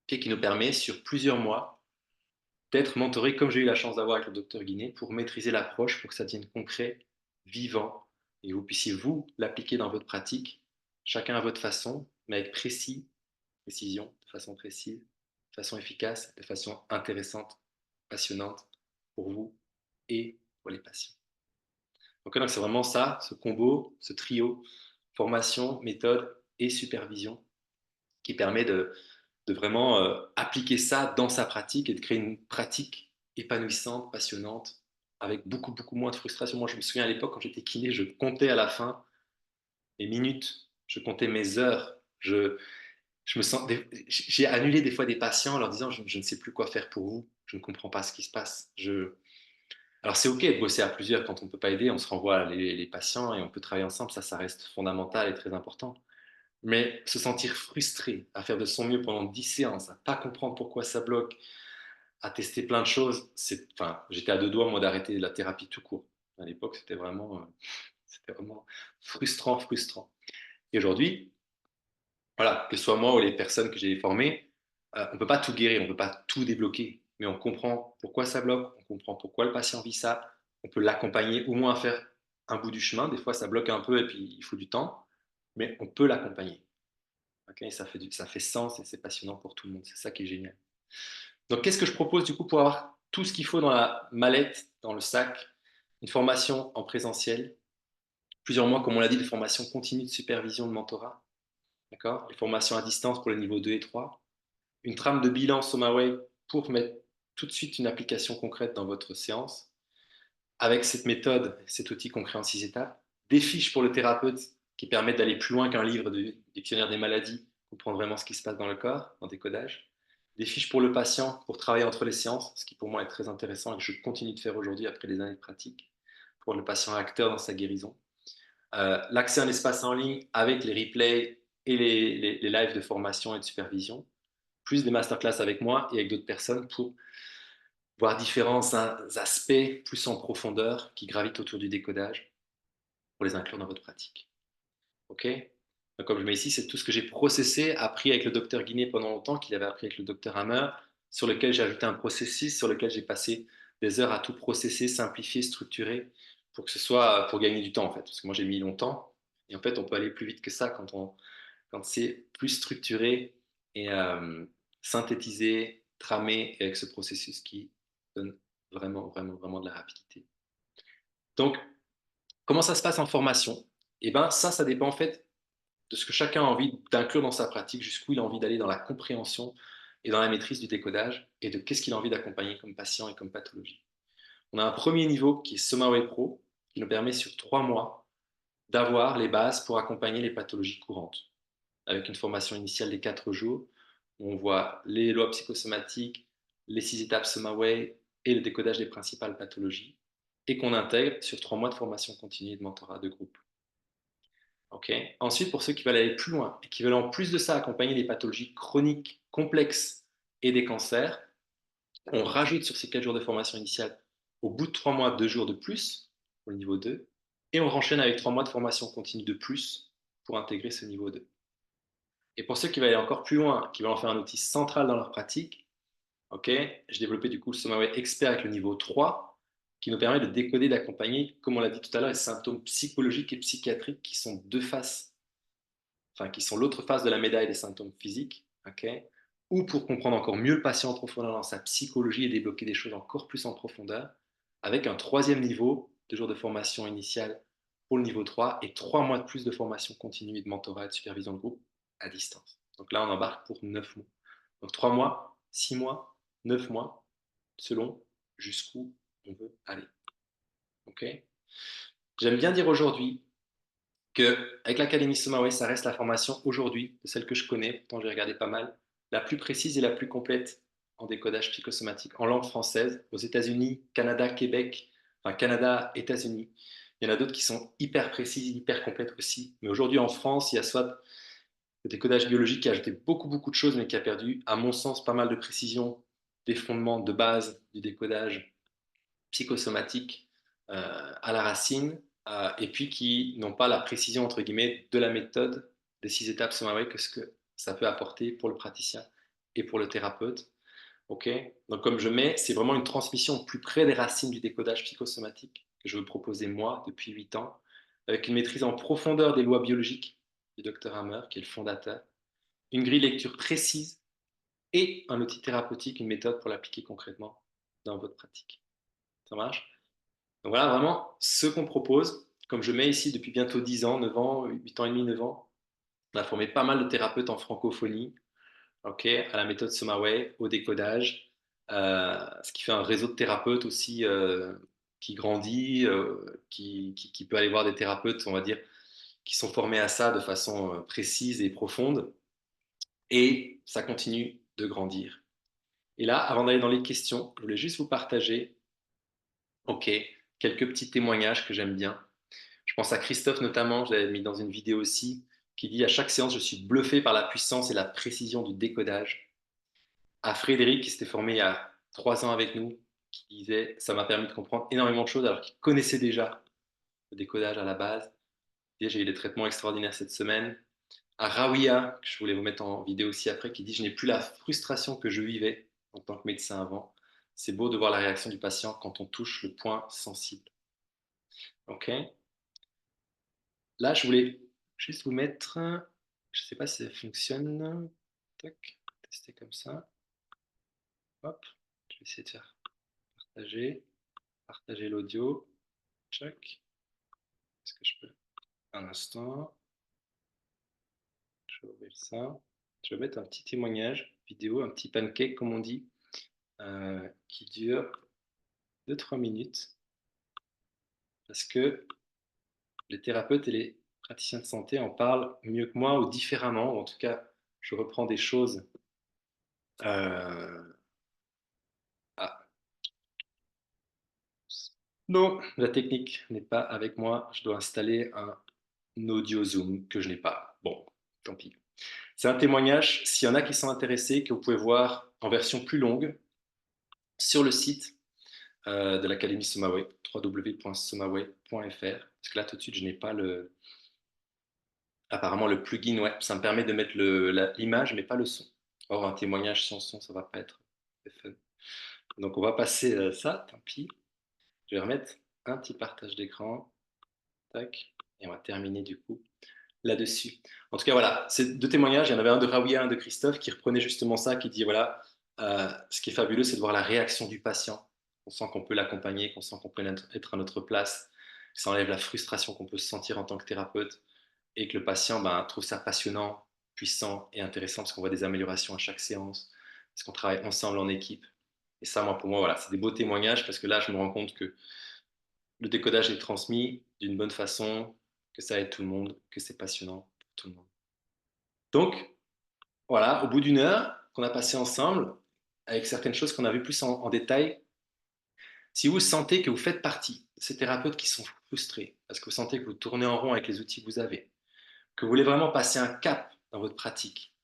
qui nous permet sur plusieurs mois d'être mentoré, comme j'ai eu la chance d'avoir avec le docteur Guinet, pour maîtriser l'approche, pour que ça devienne concret, vivant, et que vous puissiez vous l'appliquer dans votre pratique, chacun à votre façon, mais avec précision, de façon précise, de façon efficace, de façon intéressante, passionnante pour vous et pour les patients. Donc c'est vraiment ça, ce combo, ce trio, formation, méthode et supervision, qui permet de vraiment appliquer ça dans sa pratique et de créer une pratique épanouissante, passionnante, avec beaucoup, beaucoup moins de frustration. Moi, je me souviens à l'époque, quand j'étais kiné, je comptais à la fin mes minutes, je comptais mes heures. Je me sens, j'ai annulé des fois des patients en leur disant je ne sais plus quoi faire pour vous, je ne comprends pas ce qui se passe. Alors c'est ok de bosser à plusieurs quand on ne peut pas aider, on se renvoie les patients et on peut travailler ensemble, ça reste fondamental et très important. Mais se sentir frustré, à faire de son mieux pendant 10 séances, à ne pas comprendre pourquoi ça bloque, à tester plein de choses, enfin, j'étais à 2 doigts moi d'arrêter la thérapie tout court. À l'époque, c'était vraiment frustrant, frustrant. Et aujourd'hui, voilà, que ce soit moi ou les personnes que j'ai formées, on ne peut pas tout guérir, on ne peut pas tout débloquer. mais on comprend pourquoi ça bloque, on comprend pourquoi le patient vit ça, on peut l'accompagner au moins à faire un bout du chemin. Des fois, ça bloque un peu et puis il faut du temps, mais on peut l'accompagner. Okay, ça fait sens et c'est passionnant pour tout le monde. C'est ça qui est génial. Donc, qu'est-ce que je propose du coup pour avoir tout ce qu'il faut dans la mallette, dans le sac? Une formation en présentiel, plusieurs mois, comme on l'a dit, de formation continue de supervision de mentorat, d'accord? Les formations à distance pour les niveaux 2 et 3, une trame de bilan SomaWay pour mettre tout de suite une application concrète dans votre séance, avec cette méthode, cet outil qu'on crée en 6 étapes, des fiches pour le thérapeute qui permettent d'aller plus loin qu'un livre de dictionnaire des maladies, comprendre vraiment ce qui se passe dans le corps, en décodage, des fiches pour le patient pour travailler entre les séances, ce qui pour moi est très intéressant et que je continue de faire aujourd'hui après des années de pratique, pour le patient acteur dans sa guérison. L'accès à un espace en ligne avec les replays et les lives de formation et de supervision, plus des masterclass avec moi et avec d'autres personnes pour voir différents aspects plus en profondeur qui gravitent autour du décodage pour les inclure dans votre pratique. Ok. Donc, comme je mets ici, c'est tout ce que j'ai processé, appris avec le docteur Guinet pendant longtemps, qu'il avait appris avec le docteur Hammer, sur lequel j'ai ajouté un processus, sur lequel j'ai passé des heures à tout processer, simplifier, structurer, pour que ce soit pour gagner du temps en fait. Parce que moi j'ai mis longtemps, et en fait on peut aller plus vite que ça quand c'est plus structuré et synthétisé, tramé, et avec ce processus qui donne vraiment, vraiment, vraiment de la rapidité. Donc, comment ça se passe en formation? Eh bien, ça dépend en fait de ce que chacun a envie d'inclure dans sa pratique, jusqu'où il a envie d'aller dans la compréhension et dans la maîtrise du décodage, et de qu'est-ce qu'il a envie d'accompagner comme patient et comme pathologie. On a un premier niveau qui est SomaWay Pro, qui nous permet sur 3 mois d'avoir les bases pour accompagner les pathologies courantes, avec une formation initiale des 4 jours, où on voit les lois psychosomatiques, les 6 étapes SomaWay et le décodage des principales pathologies, et qu'on intègre sur 3 mois de formation continue et de mentorat de groupe. Okay. Ensuite, pour ceux qui veulent aller plus loin et qui veulent en plus de ça accompagner des pathologies chroniques complexes et des cancers, on rajoute sur ces 4 jours de formation initiale, au bout de 3 mois, 2 jours de plus pour le niveau 2, et on renchaîne avec 3 mois de formation continue de plus pour intégrer ce niveau 2. Et pour ceux qui veulent aller encore plus loin, qui veulent en faire un outil central dans leur pratique, okay, j'ai développé du coup le SomaWay Expert avec le niveau 3, qui nous permet de décoder, d'accompagner, comme on l'a dit tout à l'heure, les symptômes psychologiques et psychiatriques qui sont deux faces, enfin qui sont l'autre face de la médaille des symptômes physiques, okay, ou pour comprendre encore mieux le patient en profondeur dans sa psychologie et débloquer des choses encore plus en profondeur, avec un troisième niveau, 2 jours de formation initiale pour le niveau 3 et 3 mois de plus de formation continue et de mentorat et de supervision de groupe à distance. Donc là, on embarque pour 9 mois. Donc 3 mois, 6 mois, 9 mois, selon jusqu'où on veut aller. Okay. J'aime bien dire aujourd'hui qu'avec l'Académie SomaWay, ça reste la formation aujourd'hui, de celle que je connais, pourtant j'ai regardé pas mal, la plus précise et la plus complète en décodage psychosomatique en langue française, aux États-Unis, Canada, Québec, enfin Canada, États-Unis. Il y en a d'autres qui sont hyper précises, hyper complètes aussi. Mais aujourd'hui en France, il y a soit le décodage biologique qui a ajouté beaucoup, beaucoup de choses, mais qui a perdu, à mon sens, pas mal de précision des fondements de base du décodage psychosomatique à la racine, et puis qui n'ont pas la précision, entre guillemets, de la méthode des 6 étapes SomaWay que ce que ça peut apporter pour le praticien et pour le thérapeute. Okay. Donc, comme je mets, c'est vraiment une transmission plus près des racines du décodage psychosomatique que je veux proposer moi depuis 8 ans, avec une maîtrise en profondeur des lois biologiques du Dr Hammer, qui est le fondateur, une grille de lecture précise et un outil thérapeutique, une méthode pour l'appliquer concrètement dans votre pratique. Ça marche? Donc voilà vraiment ce qu'on propose. Comme je mets ici depuis bientôt 10 ans, 9 ans, 8 ans et demi, 9 ans, on a formé pas mal de thérapeutes en francophonie, okay, à la méthode SomaWay, au décodage, ce qui fait un réseau de thérapeutes aussi qui grandit, qui peut aller voir des thérapeutes, on va dire, qui sont formés à ça de façon précise et profonde. Et ça continue de grandir. Et là, avant d'aller dans les questions, je voulais juste vous partager, ok, quelques petits témoignages que j'aime bien. Je pense à Christophe notamment, je l'avais mis dans une vidéo aussi, qui dit à chaque séance, je suis bluffé par la puissance et la précision du décodage. À Frédéric, qui s'était formé il y a 3 ans avec nous, qui disait ça m'a permis de comprendre énormément de choses alors qu'il connaissait déjà le décodage à la base. J'ai eu des traitements extraordinaires cette semaine. À Rawia, que je voulais vous mettre en vidéo aussi après, qui dit je n'ai plus la frustration que je vivais en tant que médecin avant. c'est beau de voir la réaction du patient quand on touche le point sensible. OK? Là, je voulais juste vous mettre, je ne sais pas si ça fonctionne. Tac, tester comme ça. Hop, je vais essayer de faire partager l'audio. Check. Est-ce que je peux? Un instant, je vais ouvrir ça. Je vais mettre un petit témoignage vidéo, un petit pancake comme on dit, qui dure 2-3 minutes parce que les thérapeutes et les praticiens de santé en parlent mieux que moi ou différemment, ou en tout cas, je reprends des choses. Euh, Ah, non, la technique n'est pas avec moi. Je dois installer un audio Zoom que je n'ai pas. Bon, tant pis. C'est un témoignage. S'il y en a qui sont intéressés, que vous pouvez voir en version plus longue sur le site de l'Académie Somaway, www.somaway.fr. Parce que là, tout de suite, je n'ai pas apparemment le plugin. Ouais, ça me permet de mettre l'image, mais pas le son. Or, un témoignage sans son, ça va pas être fun. Donc, on va passer ça, tant pis. Je vais remettre un petit partage d'écran. Tac. Et on va terminer du coup là-dessus. En tout cas, voilà, c'est deux témoignages. Il y en avait un de Rawia, un de Christophe qui reprenait justement ça, qui dit voilà, ce qui est fabuleux, c'est de voir la réaction du patient. On sent qu'on peut l'accompagner, qu'on sent qu'on peut être à notre place. Ça enlève la frustration qu'on peut se sentir en tant que thérapeute et que le patient trouve ça passionnant, puissant et intéressant parce qu'on voit des améliorations à chaque séance, parce qu'on travaille ensemble en équipe. Et ça, pour moi, voilà, c'est des beaux témoignages parce que là, je me rends compte que le décodage est transmis d'une bonne façon, que ça aide tout le monde, que c'est passionnant pour tout le monde. Donc, voilà, au bout d'une heure qu'on a passé ensemble, avec certaines choses qu'on a vues plus en détail, si vous sentez que vous faites partie de ces thérapeutes qui sont frustrés, parce que vous sentez que vous tournez en rond avec les outils que vous avez, que vous voulez vraiment passer un cap dans votre pratique,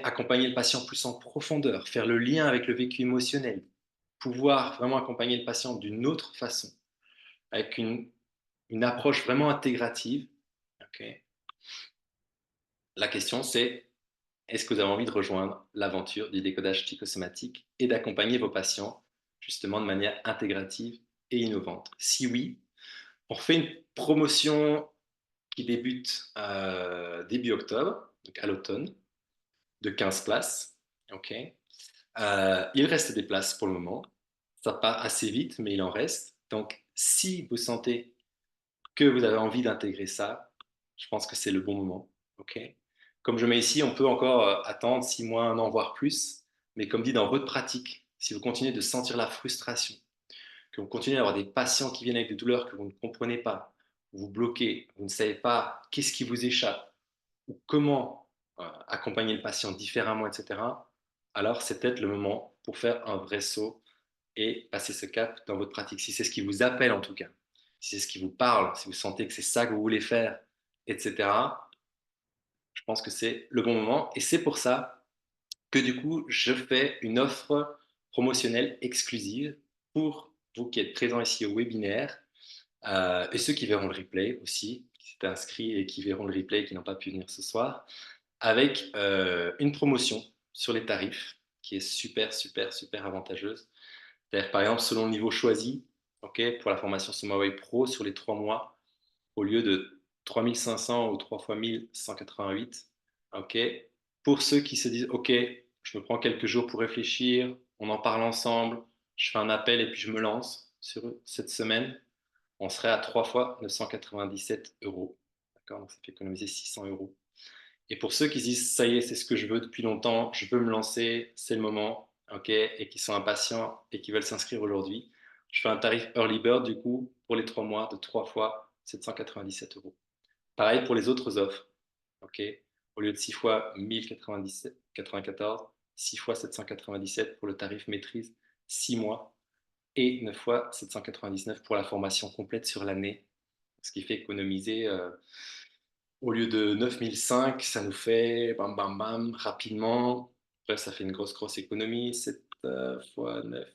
accompagner le patient plus en profondeur, faire le lien avec le vécu émotionnel, pouvoir vraiment accompagner le patient d'une autre façon, avec une approche vraiment intégrative. Okay. La question c'est, est-ce que vous avez envie de rejoindre l'aventure du décodage psychosomatique et d'accompagner vos patients justement de manière intégrative et innovante? Si oui, on refait une promotion qui débute début octobre, donc à l'automne, de 15 places. Okay. Il reste des places pour le moment. Ça part assez vite, mais il en reste. Donc, si vous sentez que vous avez envie d'intégrer ça, je pense que c'est le bon moment. Okay. Comme je mets ici, on peut encore attendre 6 mois, 1 an, voire plus. Mais comme dit dans votre pratique, si vous continuez de sentir la frustration, que vous continuez à avoir des patients qui viennent avec des douleurs que vous ne comprenez pas, vous bloquez, vous ne savez pas qu'est-ce qui vous échappe, ou comment accompagner le patient différemment, etc., alors c'est peut-être le moment pour faire un vrai saut et passer ce cap dans votre pratique. Si c'est ce qui vous appelle en tout cas, si c'est ce qui vous parle, si vous sentez que c'est ça que vous voulez faire, etc., je pense que c'est le bon moment. Et c'est pour ça que du coup, je fais une offre promotionnelle exclusive pour vous qui êtes présents ici au webinaire et ceux qui verront le replay aussi, qui s'étaient inscrits et qui verront le replay et qui n'ont pas pu venir ce soir, avec une promotion sur les tarifs qui est super, super, super avantageuse. C'est-à-dire, par exemple, selon le niveau choisi, pour la formation SomaWay Pro sur les 3 mois, au lieu de 3500 ou 3 fois 1188, pour ceux qui se disent, OK, je me prends quelques jours pour réfléchir, on en parle ensemble, je fais un appel et puis je me lance sur cette semaine, on serait à 3 fois 997 euros. D'accord, donc ça fait économiser 600 euros. Et pour ceux qui se disent, ça y est, c'est ce que je veux depuis longtemps, je veux me lancer, c'est le moment, et qui sont impatients et qui veulent s'inscrire aujourd'hui, je fais un tarif Early Bird, du coup, pour les 3 mois, de 3 fois 797 euros. Pareil pour les autres offres, au lieu de 6 fois 1094, 6 fois 797 pour le tarif maîtrise 6 mois, et 9 fois 799 pour la formation complète sur l'année, ce qui fait économiser au lieu de 9005, ça nous fait bam bam bam rapidement. Bref, ça fait une grosse grosse économie. 7 fois 9,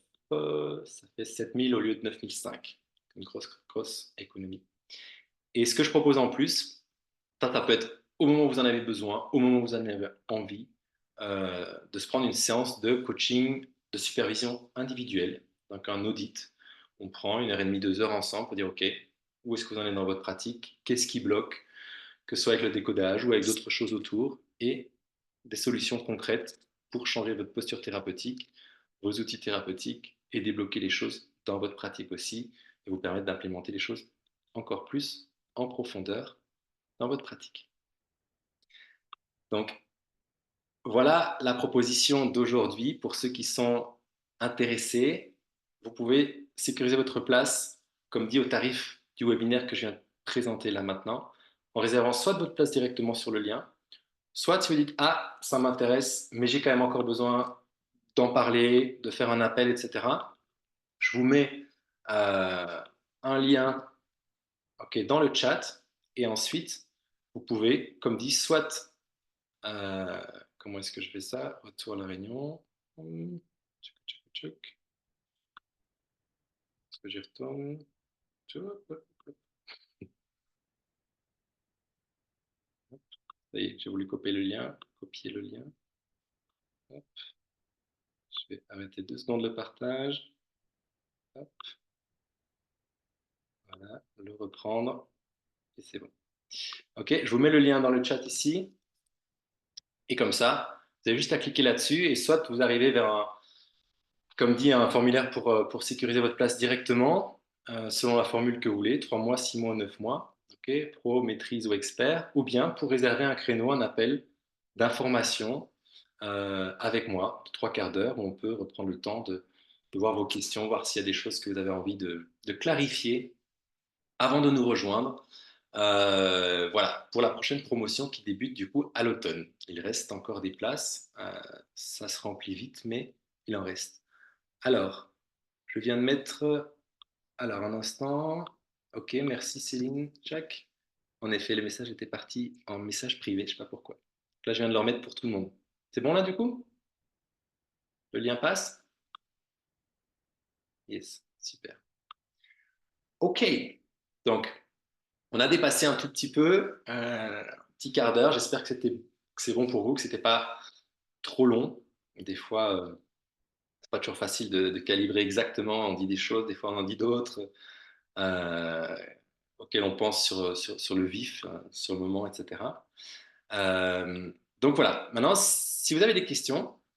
ça fait 7000 au lieu de 9005. Une grosse grosse économie. Et ce que je propose en plus, ça peut être au moment où vous en avez besoin, au moment où vous en avez envie, de se prendre une séance de coaching de supervision individuelle, donc un audit. On prend 1h30, 2 heures ensemble pour dire, OK, où est-ce que vous en êtes dans votre pratique? Qu'est-ce qui bloque? Que ce soit avec le décodage ou avec d'autres choses autour, et des solutions concrètes pour changer votre posture thérapeutique, vos outils thérapeutiques, et débloquer les choses dans votre pratique aussi, et vous permettre d'implémenter les choses encore plus en profondeur dans votre pratique. Donc, voilà la proposition d'aujourd'hui pour ceux qui sont intéressés. Vous pouvez sécuriser votre place, comme dit, au tarif du webinaire que je viens de présenter là maintenant, en réservant soit votre place directement sur le lien, soit si vous dites, ah, ça m'intéresse, mais j'ai quand même encore besoin d'en parler, de faire un appel, etc. Je vous mets un lien, OK, dans le chat, et ensuite, vous pouvez, comme dit, soit euh, comment est-ce que je fais ça? Retour à la réunion. Tchouk, tchouk, tchouk. Est-ce que j'y retourne? Ça y est, j'ai voulu copier le lien. Copier le lien. Hop. Je vais arrêter 2 secondes le partage. Hop. Voilà, le reprendre. Et c'est bon. OK, je vous mets le lien dans le chat ici. Et comme ça, vous avez juste à cliquer là-dessus, et soit vous arrivez vers un, comme dit, un formulaire pour sécuriser votre place directement, selon la formule que vous voulez, 3 mois, 6 mois, 9 mois, ok, pro, maîtrise ou expert, ou bien pour réserver un créneau, un appel d'information avec moi, de 3/4 d'heure, où on peut reprendre le temps de voir vos questions, voir s'il y a des choses que vous avez envie de clarifier avant de nous rejoindre. Voilà, pour la prochaine promotion qui débute du coup à l'automne. Il reste encore des places, ça se remplit vite, mais il en reste. Alors, je viens de mettre. Alors, un instant. Ok, merci Céline. Jack. En effet, le message était parti en message privé, je ne sais pas pourquoi. Là, je viens de le remettre pour tout le monde. C'est bon là du coup? Le lien passe? Yes, super. Ok, donc on a dépassé un tout petit peu, un petit quart d'heure. J'espère que c'est bon pour vous, que c'était pas trop long. Des fois, c'est pas toujours facile de calibrer exactement. On dit des choses, des fois on en dit d'autres. euh, auquel on pense sur le vif, sur le moment, etc. Donc voilà, maintenant, si vous avez des questions,